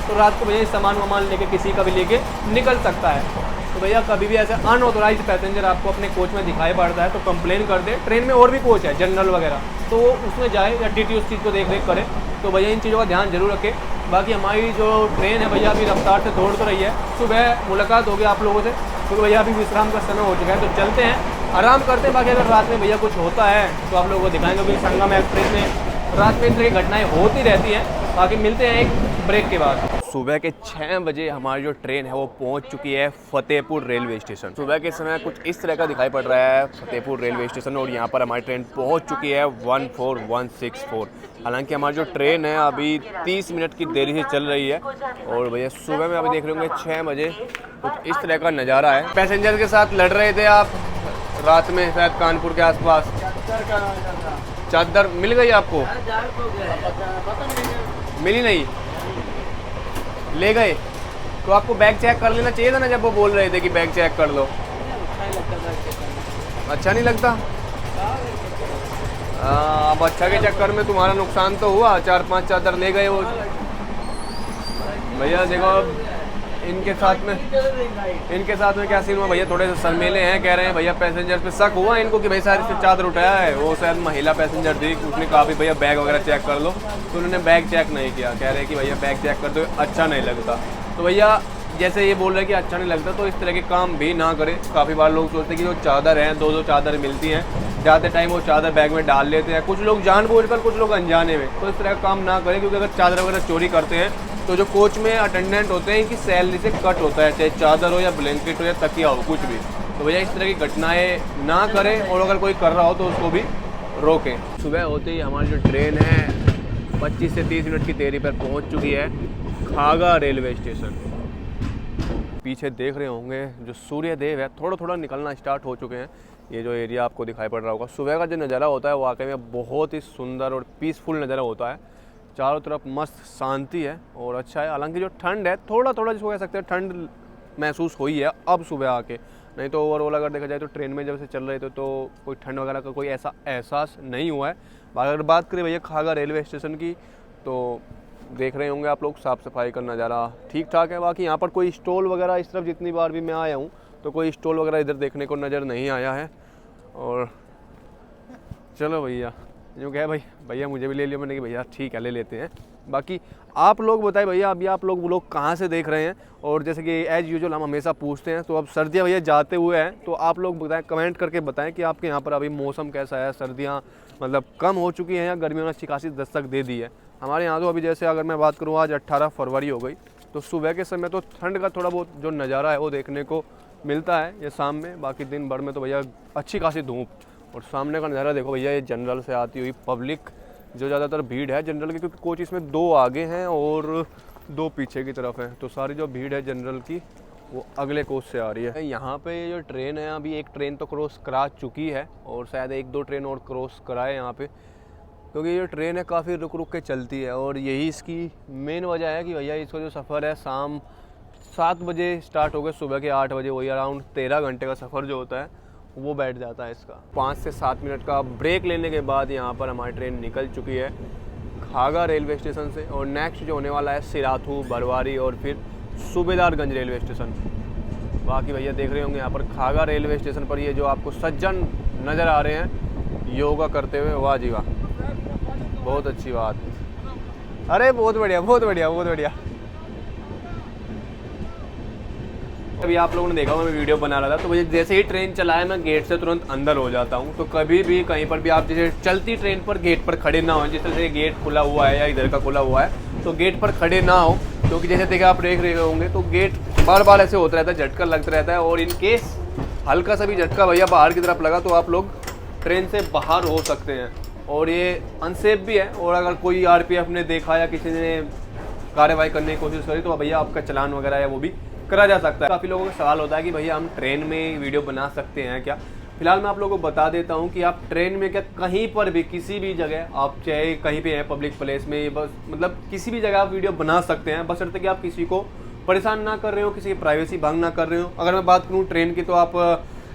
तो रात को भैया सामान वामान लेके किसी का भी लेके निकल सकता है। तो भैया कभी भी ऐसे अनऑथोराइज पैसेंजर आपको अपने कोच में दिखाई पड़ता है तो कंप्लेन कर दे। ट्रेन में और भी कोच है जनरल वगैरह, तो वो उसमें जाए या टीटी उस चीज़ को देख रेख करे। तो भैया इन चीज़ों का ध्यान जरूर रखें। बाकी हमारी जो ट्रेन है भैया अभी रफ्तार से दौड़ तो रही है। सुबह मुलाकात होगी आप लोगों से, क्योंकि भैया अभी विश्राम का समय हो चुका है, तो चलते हैं, आराम करते हैं। बाकी अगर रात में भैया कुछ होता है तो आप लोगों को दिखाएंगे, क्योंकि संगम एक्सप्रेस में रात में इस तरह की घटनाएं होती रहती हैं। बाकी मिलते हैं एक ब्रेक के बाद। सुबह के 6 बजे हमारी जो ट्रेन है वो पहुंच चुकी है फतेहपुर रेलवे स्टेशन। सुबह के समय कुछ इस तरह का दिखाई पड़ रहा है फतेहपुर रेलवे स्टेशन, और यहाँ पर हमारी ट्रेन पहुंच चुकी है 14164। हालांकि हमारी जो ट्रेन है अभी 30 मिनट की देरी से चल रही है। और भैया सुबह में अभी देख रहे होंगे 6 बजे कुछ इस तरह का नज़ारा है। पैसेंजर के साथ लड़ रहे थे आप रात में, शायद कानपुर के आसपास। चादर मिल गई आपको? मिली नहीं, ले गए? तो आपको बैग चेक कर लेना चाहिए था ना, जब वो बोल रहे थे कि बैग चेक कर लो। अच्छा नहीं लगता? अब अच्छा के चक्कर में तुम्हारा नुकसान तो हुआ, 4-5 चादर ले गए वो भैया। देखो इनके साथ में क्या सीन हुआ भैया, थोड़े से शर्मीले हैं, कह रहे हैं भैया पैसेंजर पे शक हुआ इनको कि भाई शायद इससे चादर उठाया है। वो शायद महिला पैसेंजर थी, उसने कहा भी भैया बैग वगैरह चेक कर लो, तो उन्होंने बैग चेक नहीं किया। कह रहे हैं कि भैया बैग चेक कर दो, अच्छा नहीं लगता। तो भैया जैसे ये बोल रहे हैं कि अच्छा नहीं लगता, तो इस तरह के काम भी ना करें। काफ़ी बार लोग सोचते हैं कि जो चादर हैं, 2-2 चादर मिलती हैं, जाते टाइम वो चादर बैग में डाल लेते हैं। कुछ लोग जानबूझकर, कुछ लोग अनजाने में। तो इस तरह का काम ना करें, क्योंकि अगर चादर वगैरह चोरी करते हैं तो जो कोच में अटेंडेंट होते हैं इनकी सैलरी से कट होता है, चाहे चादर हो या ब्लैंकेट हो या तकिया हो, कुछ भी। तो भैया इस तरह की घटनाएं ना करें, और अगर कोई कर रहा हो तो उसको भी रोकें। सुबह होते ही हमारी जो ट्रेन है 25 से 30 मिनट की देरी पर पहुंच चुकी है खागा रेलवे स्टेशन। पीछे देख रहे होंगे जो सूर्य देव है थोड़ा थोड़ा निकलना स्टार्ट हो चुके हैं। ये जो एरिया आपको दिखाई पड़ रहा होगा, सुबह का जो नज़ारा होता है वो वाकई में बहुत ही सुंदर और पीसफुल नज़ारा होता है। चारों तरफ मस्त शांति है और अच्छा है। हालांकि जो ठंड है थोड़ा थोड़ा जिसको कह सकते हैं ठंड महसूस हुई है अब सुबह आके, नहीं तो ओवरऑल अगर देखा जाए तो ट्रेन में जब से चल रहे थे तो कोई ठंड वगैरह का कोई ऐसा एहसास नहीं हुआ है। अगर बात करें भैया खागा रेलवे स्टेशन की, तो देख रहे होंगे आप लोग साफ़ सफाई का नज़ारा ठीक ठाक है। बाकी यहाँ पर कोई स्टॉल वगैरह इस तरफ जितनी बार भी मैं आया हूँ तो कोई स्टॉल वगैरह इधर देखने को नज़र नहीं आया है। और चलो भैया यूँ कहे भाई भैया मुझे भी ले लियो, मैंने कि भैया ठीक है ले लेते हैं। बाकी आप लोग बताएं भैया अभी आप लोग कहाँ से देख रहे हैं। और जैसे कि एज यूजुअल हम हमेशा पूछते हैं, तो अब सर्दियाँ भैया जाते हुए हैं, तो आप लोग बताएं, कमेंट करके बताएं कि आपके यहाँ पर अभी मौसम कैसा है। सर्दियाँ मतलब कम हो चुकी हैं या गर्मियों ने अच्छी खासी दस्तक दे दी है। हमारे यहाँ तो अभी जैसे अगर मैं बात करूँ आज 18 फरवरी हो गई, तो सुबह के समय तो ठंड का थोड़ा बहुत जो नज़ारा है वो देखने को मिलता है ये शाम में। बाकी दिन भर में तो भैया अच्छी खासी धूप। और सामने का नज़ारा देखो भैया, ये जनरल से आती हुई पब्लिक, जो ज़्यादातर भीड़ है जनरल की, क्योंकि कोच इसमें 2 आगे हैं और 2 पीछे की तरफ हैं, तो सारी जो भीड़ है जनरल की वो अगले कोच से आ रही है। यहाँ पे जो ट्रेन है अभी एक ट्रेन तो क्रॉस करा चुकी है और शायद 1-2 ट्रेन और क्रॉस कराए यहाँ पे, क्योंकि ये ट्रेन है काफ़ी रुक रुक के चलती है। और यही इसकी मेन वजह है कि भैया इसका जो सफ़र है शाम 7 बजे स्टार्ट हो गए, सुबह के 8 बजे, वही अराउंड 13 घंटे का सफ़र जो होता है वो बैठ जाता है इसका। 5 से 7 मिनट का ब्रेक लेने के बाद यहाँ पर हमारी ट्रेन निकल चुकी है खागा रेलवे स्टेशन से। और नेक्स्ट जो होने वाला है सिराथू, बरवारी और फिर सूबेदारगंज रेलवे स्टेशन। बाकी भैया देख रहे होंगे यहाँ पर खागा रेलवे स्टेशन पर ये जो आपको सज्जन नज़र आ रहे हैं योगा करते हुए, वाह जी वाह, बहुत अच्छी बात। अरे बहुत बढ़िया बहुत बढ़िया बहुत बढ़िया। अभी आप लोगों ने देखा होगा मैं वीडियो बना रहा था, तो मुझे जैसे ही ट्रेन चलाया मैं गेट से तुरंत अंदर हो जाता हूँ। तो कभी भी कहीं पर भी आप जैसे चलती ट्रेन पर गेट पर खड़े ना हो, जिस तरह से गेट खुला हुआ है या इधर का खुला हुआ है तो गेट पर खड़े ना हो, क्योंकि जैसे देखा आप देख रहे होंगे तो गेट बार बार ऐसे होता रहता है, झटका लगता रहता है। और इन केस हल्का सा भी झटका भैया बाहर की तरफ लगा तो आप लोग ट्रेन से बाहर हो सकते हैं, और ये अनसेफ भी है। और अगर कोई RPF ने देखा या किसी ने कार्रवाई करने की कोशिश करी तो भैया आपका चालान वगैरह है वो भी करा जा सकता है। काफ़ी लोगों का सवाल होता है कि भैया हम ट्रेन में वीडियो बना सकते हैं क्या। फिलहाल मैं आप लोगों को बता देता हूं कि आप ट्रेन में क्या कहीं पर भी किसी भी जगह आप चाहे कहीं पे हैं पब्लिक प्लेस में, बस मतलब किसी भी जगह आप वीडियो बना सकते हैं, बशर्ते कि आप किसी को परेशान ना कर रहे हो, किसी की प्राइवेसी भंग ना कर रहे हो। अगर मैं बात करूँ ट्रेन की तो आप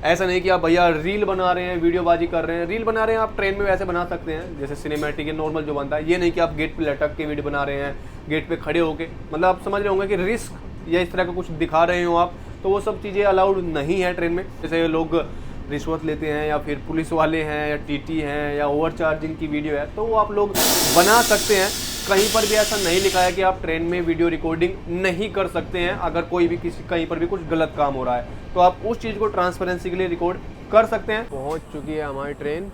ऐसा नहीं कि आप भैया रील बना रहे हैं, वीडियोबाजी कर रहे हैं। रील बना रहे हैं आप ट्रेन में वैसे बना सकते हैं जैसे सिनेमैटिक या नॉर्मल जो बनता है। ये नहीं कि आप गेट पे लटक के वीडियो बना रहे हैं, गेट पे खड़े होके, मतलब आप समझ रहे होंगे कि रिस्क या इस तरह का कुछ दिखा रहे हो आप, तो वो सब चीज़ें अलाउड नहीं है ट्रेन में। जैसे लोग रिश्वत लेते हैं या फिर पुलिस वाले हैं या टीटी हैं या ओवर चार्जिंग की वीडियो है, तो वो आप लोग बना सकते हैं। कहीं पर भी ऐसा नहीं लिखा है कि आप ट्रेन में वीडियो रिकॉर्डिंग नहीं कर सकते हैं। अगर कोई भी किसी कहीं पर भी कुछ गलत काम हो रहा है तो आप उस चीज़ को ट्रांसपेरेंसी के लिए रिकॉर्ड कर सकते हैं। पहुंच चुकी है हमारी train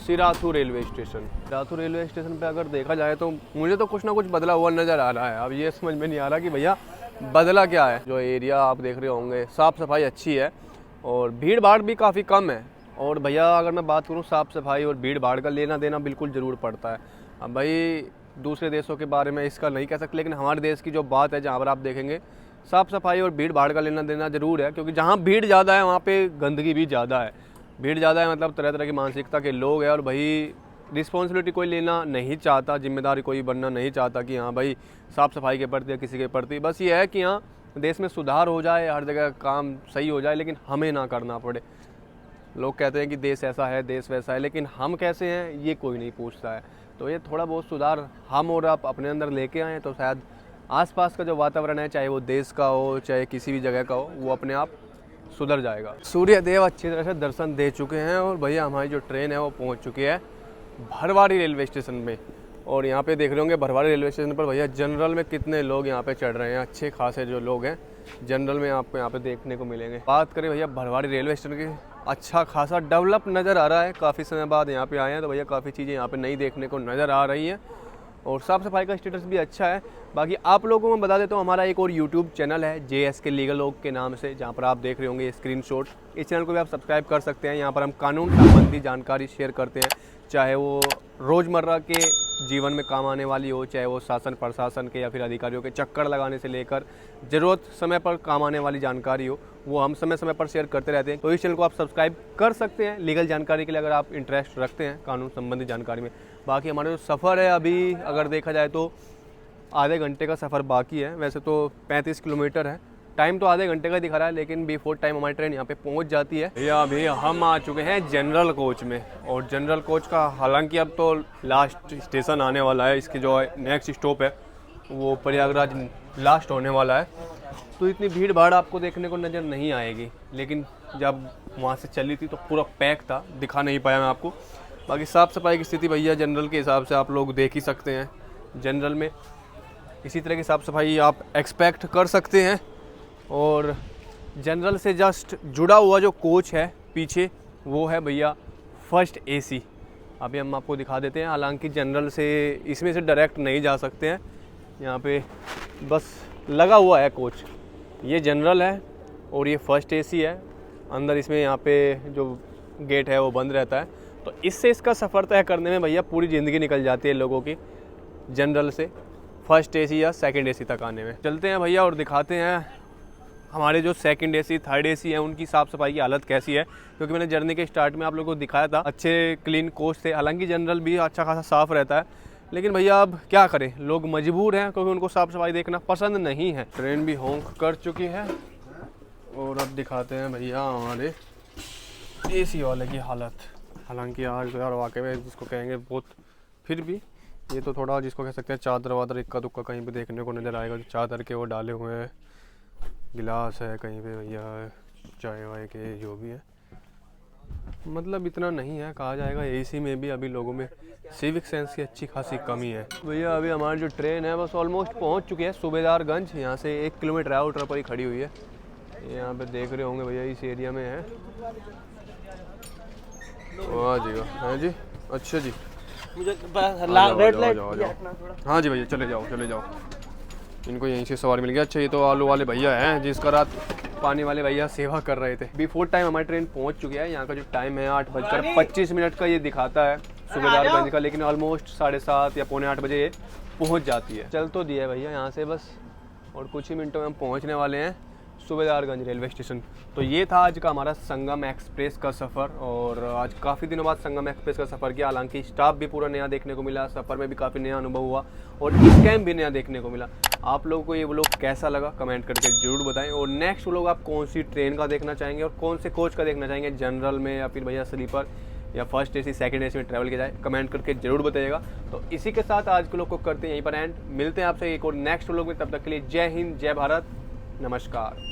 Sirathu railway station. Sirathu railway station पे अगर देखा जाए तो मुझे तो कुछ ना कुछ बदला हुआ नज़र आ रहा है। अब ये समझ में नहीं आ रहा कि भैया बदला क्या है। जो एरिया आप देख रहे होंगे, साफ़ सफाई अच्छी है और भीड़ भाड़ भी काफ़ी कम है। और भैया अगर मैं बात करूँ साफ़ सफाई और भीड़ भाड़ का लेना देना बिल्कुल ज़रूर पड़ता है। अब भाई दूसरे देशों के बारे में इसका नहीं कह सकते, लेकिन हमारे देश की जो बात है जहाँ पर आप देखेंगे साफ़ सफाई और भीड़ भाड़ का लेना देना ज़रूर है। क्योंकि जहाँ भीड़ ज़्यादा है वहाँ पे गंदगी भी ज़्यादा है। भीड़ ज़्यादा है मतलब तरह तरह की मानसिकता के लोग हैं और भाई रिस्पॉन्सिबिलिटी कोई लेना नहीं चाहता, जिम्मेदारी कोई बनना नहीं चाहता कि हाँ भाई साफ़ सफाई के प्रति या किसी के प्रति। बस ये है कि हाँ देश में सुधार हो जाए, हर जगह काम सही हो जाए, लेकिन हमें ना करना पड़े। लोग कहते हैं कि देश ऐसा है, देश वैसा है, लेकिन हम कैसे हैं ये कोई नहीं पूछता है। तो ये थोड़ा बहुत सुधार हम और आप अपने अंदर लेके आएँ तो शायद आसपास का जो वातावरण है, चाहे वो देश का हो चाहे किसी भी जगह का हो, वो अपने आप सुधर जाएगा। सूर्य देव अच्छी तरह से दर्शन दे चुके हैं और भैया हमारी जो ट्रेन है वो पहुंच चुकी है भरवारी रेलवे स्टेशन में। और यहाँ पे देख रहे होंगे भरवारी रेलवे स्टेशन पर भैया जनरल में कितने लोग यहाँ पे चढ़ रहे हैं। अच्छे खासे जो लोग हैं जनरल में आपको यहाँ पे देखने को मिलेंगे। बात करें भैया भरवारी रेलवे स्टेशन की, अच्छा खासा डेवलप नज़र आ रहा है। काफ़ी समय बाद यहाँ पे आए हैं तो भैया काफ़ी चीज़ें यहाँ पे नई देखने को नज़र आ रही हैं और साफ़ सफाई का स्टेटस भी अच्छा है। बाकी आप लोगों को मैं बता देता हूँ हमारा एक और यूट्यूब चैनल है JSK लीगल लॉग के नाम से, जहाँ पर आप देख रहे होंगे स्क्रीनशॉट। इस चैनल को भी आप सब्सक्राइब कर सकते हैं। यहाँ पर हम कानून संबंधी जानकारी शेयर करते हैं, चाहे वो रोज़मर्रा के जीवन में काम आने वाली हो, चाहे वो शासन प्रशासन के या फिर अधिकारियों के चक्कर लगाने से लेकर ज़रूरत समय पर काम आने वाली जानकारी हो, वो हम समय समय पर शेयर करते रहते हैं। तो इस चैनल को आप सब्सक्राइब कर सकते हैं लीगल जानकारी के लिए, अगर आप इंटरेस्ट रखते हैं कानून संबंधी जानकारी में। बाकी हमारा जो सफ़र है अभी अगर देखा जाए तो आधे घंटे का सफ़र बाकी है। वैसे तो 35 किलोमीटर है, टाइम तो आधे घंटे का दिखा रहा है, लेकिन बिफोर टाइम हमारी ट्रेन यहाँ पे पहुँच जाती है। भैया अभी हम आ चुके हैं जनरल कोच में और जनरल कोच का हालांकि अब तो लास्ट स्टेशन आने वाला है। इसकी जो नेक्स्ट स्टॉप है वो प्रयागराज लास्ट होने वाला है, तो इतनी भीड़ भाड़ आपको देखने को नज़र नहीं आएगी। लेकिन जब वहाँ से चली थी तो पूरा पैक था, दिखा नहीं पाया मैं आपको। बाकी साफ़ सफाई की स्थिति भैया जनरल के हिसाब से आप लोग देख ही सकते हैं। जनरल में इसी तरह की साफ़ सफाई आप एक्सपेक्ट कर सकते हैं। और जनरल से जस्ट जुड़ा हुआ जो कोच है पीछे वो है भैया फर्स्ट AC। अभी हम आपको दिखा देते हैं। हालांकि जनरल से इसमें से डायरेक्ट नहीं जा सकते हैं, यहाँ पे बस लगा हुआ है कोच। ये जनरल है और ये फर्स्ट AC है। अंदर इसमें यहाँ पे जो गेट है वो बंद रहता है, तो इससे इसका सफ़र तय करने में भैया पूरी ज़िंदगी निकल जाती है लोगों की, जनरल से फर्स्ट AC या सेकंड AC तक आने में। चलते हैं भैया और दिखाते हैं हमारे जो सेकंड AC थर्ड AC है उनकी साफ़ सफाई की हालत कैसी है। क्योंकि मैंने जर्नी के स्टार्ट में आप लोगों को दिखाया था अच्छे क्लीन कोच थे। हालांकि जनरल भी अच्छा खासा साफ़ रहता है, लेकिन भैया अब क्या करें, लोग मजबूर हैं क्योंकि उनको साफ़ सफाई देखना पसंद नहीं है। ट्रेन भी होंक कर चुकी है और अब दिखाते हैं भैया हमारे AC वाले की हालत। हालांकि आज यार वाकई में जिसको कहेंगे बहुत, फिर भी ये तो थोड़ा जिसको कह सकते हैं चादर वादर इक्का दुक्का कहीं पे देखने को नज़र आएगा। चादर के वो डाले हुए हैं, गिलास है कहीं पे भैया, चाय वाय के जो भी है, मतलब इतना नहीं है कहा जाएगा। AC में भी अभी लोगों में सिविक सेंस की अच्छी खासी कमी है। भैया अभी हमारी जो ट्रेन है बस ऑलमोस्ट पहुंच चुकी है सूबेदारगंज। यहाँ से 1 किलोमीटर आउटर पर ही खड़ी हुई है। यहाँ पे देख रहे होंगे भैया इस एरिया में है। वाह जी वाह, है जी, अच्छा जी, मुझे रेड लाइट। हाँ जी भैया चले जाओ चले जाओ, इनको यहीं से सवारी मिल गया। अच्छा ये तो आलू वाले भैया हैं जिसका रात पानी वाले भैया सेवा कर रहे थे। बिफोर टाइम हमारी ट्रेन पहुंच चुकी है। यहाँ का जो टाइम है 8:25 का ये दिखाता है सूबेदारगंज का, लेकिन ऑलमोस्ट 7:30 या 7:45 बजे ये पहुँच जाती है। चल तो दिया है भैया यहाँ से बस, और कुछ ही मिनटों में हम पहुँचने वाले हैं सूबेदारगंज रेलवे स्टेशन। तो ये था आज का हमारा संगम एक्सप्रेस का सफ़र, और आज काफ़ी दिनों बाद संगम एक्सप्रेस का सफ़र किया। हालांकि स्टाफ भी पूरा नया देखने को मिला, सफ़र में भी काफ़ी नया अनुभव हुआ और स्कैम भी नया देखने को मिला। आप लोगों को ये व्लॉग कैसा लगा कमेंट करके ज़रूर बताएं। और नेक्स्ट व्लॉग आप कौन सी ट्रेन का देखना चाहेंगे और कौन से कोच का देखना चाहेंगे, जनरल में या फिर भैया स्लीपर या फर्स्ट एसी सेकंड एसी में ट्रैवल किया जाए, कमेंट करके ज़रूर बताइएगा। तो इसी के साथ आज के लोग को करते हैं यहीं पर एंड। मिलते हैं आपसे एक और नेक्स्ट व्लॉग में, तब तक के लिए जय हिंद, जय भारत, नमस्कार।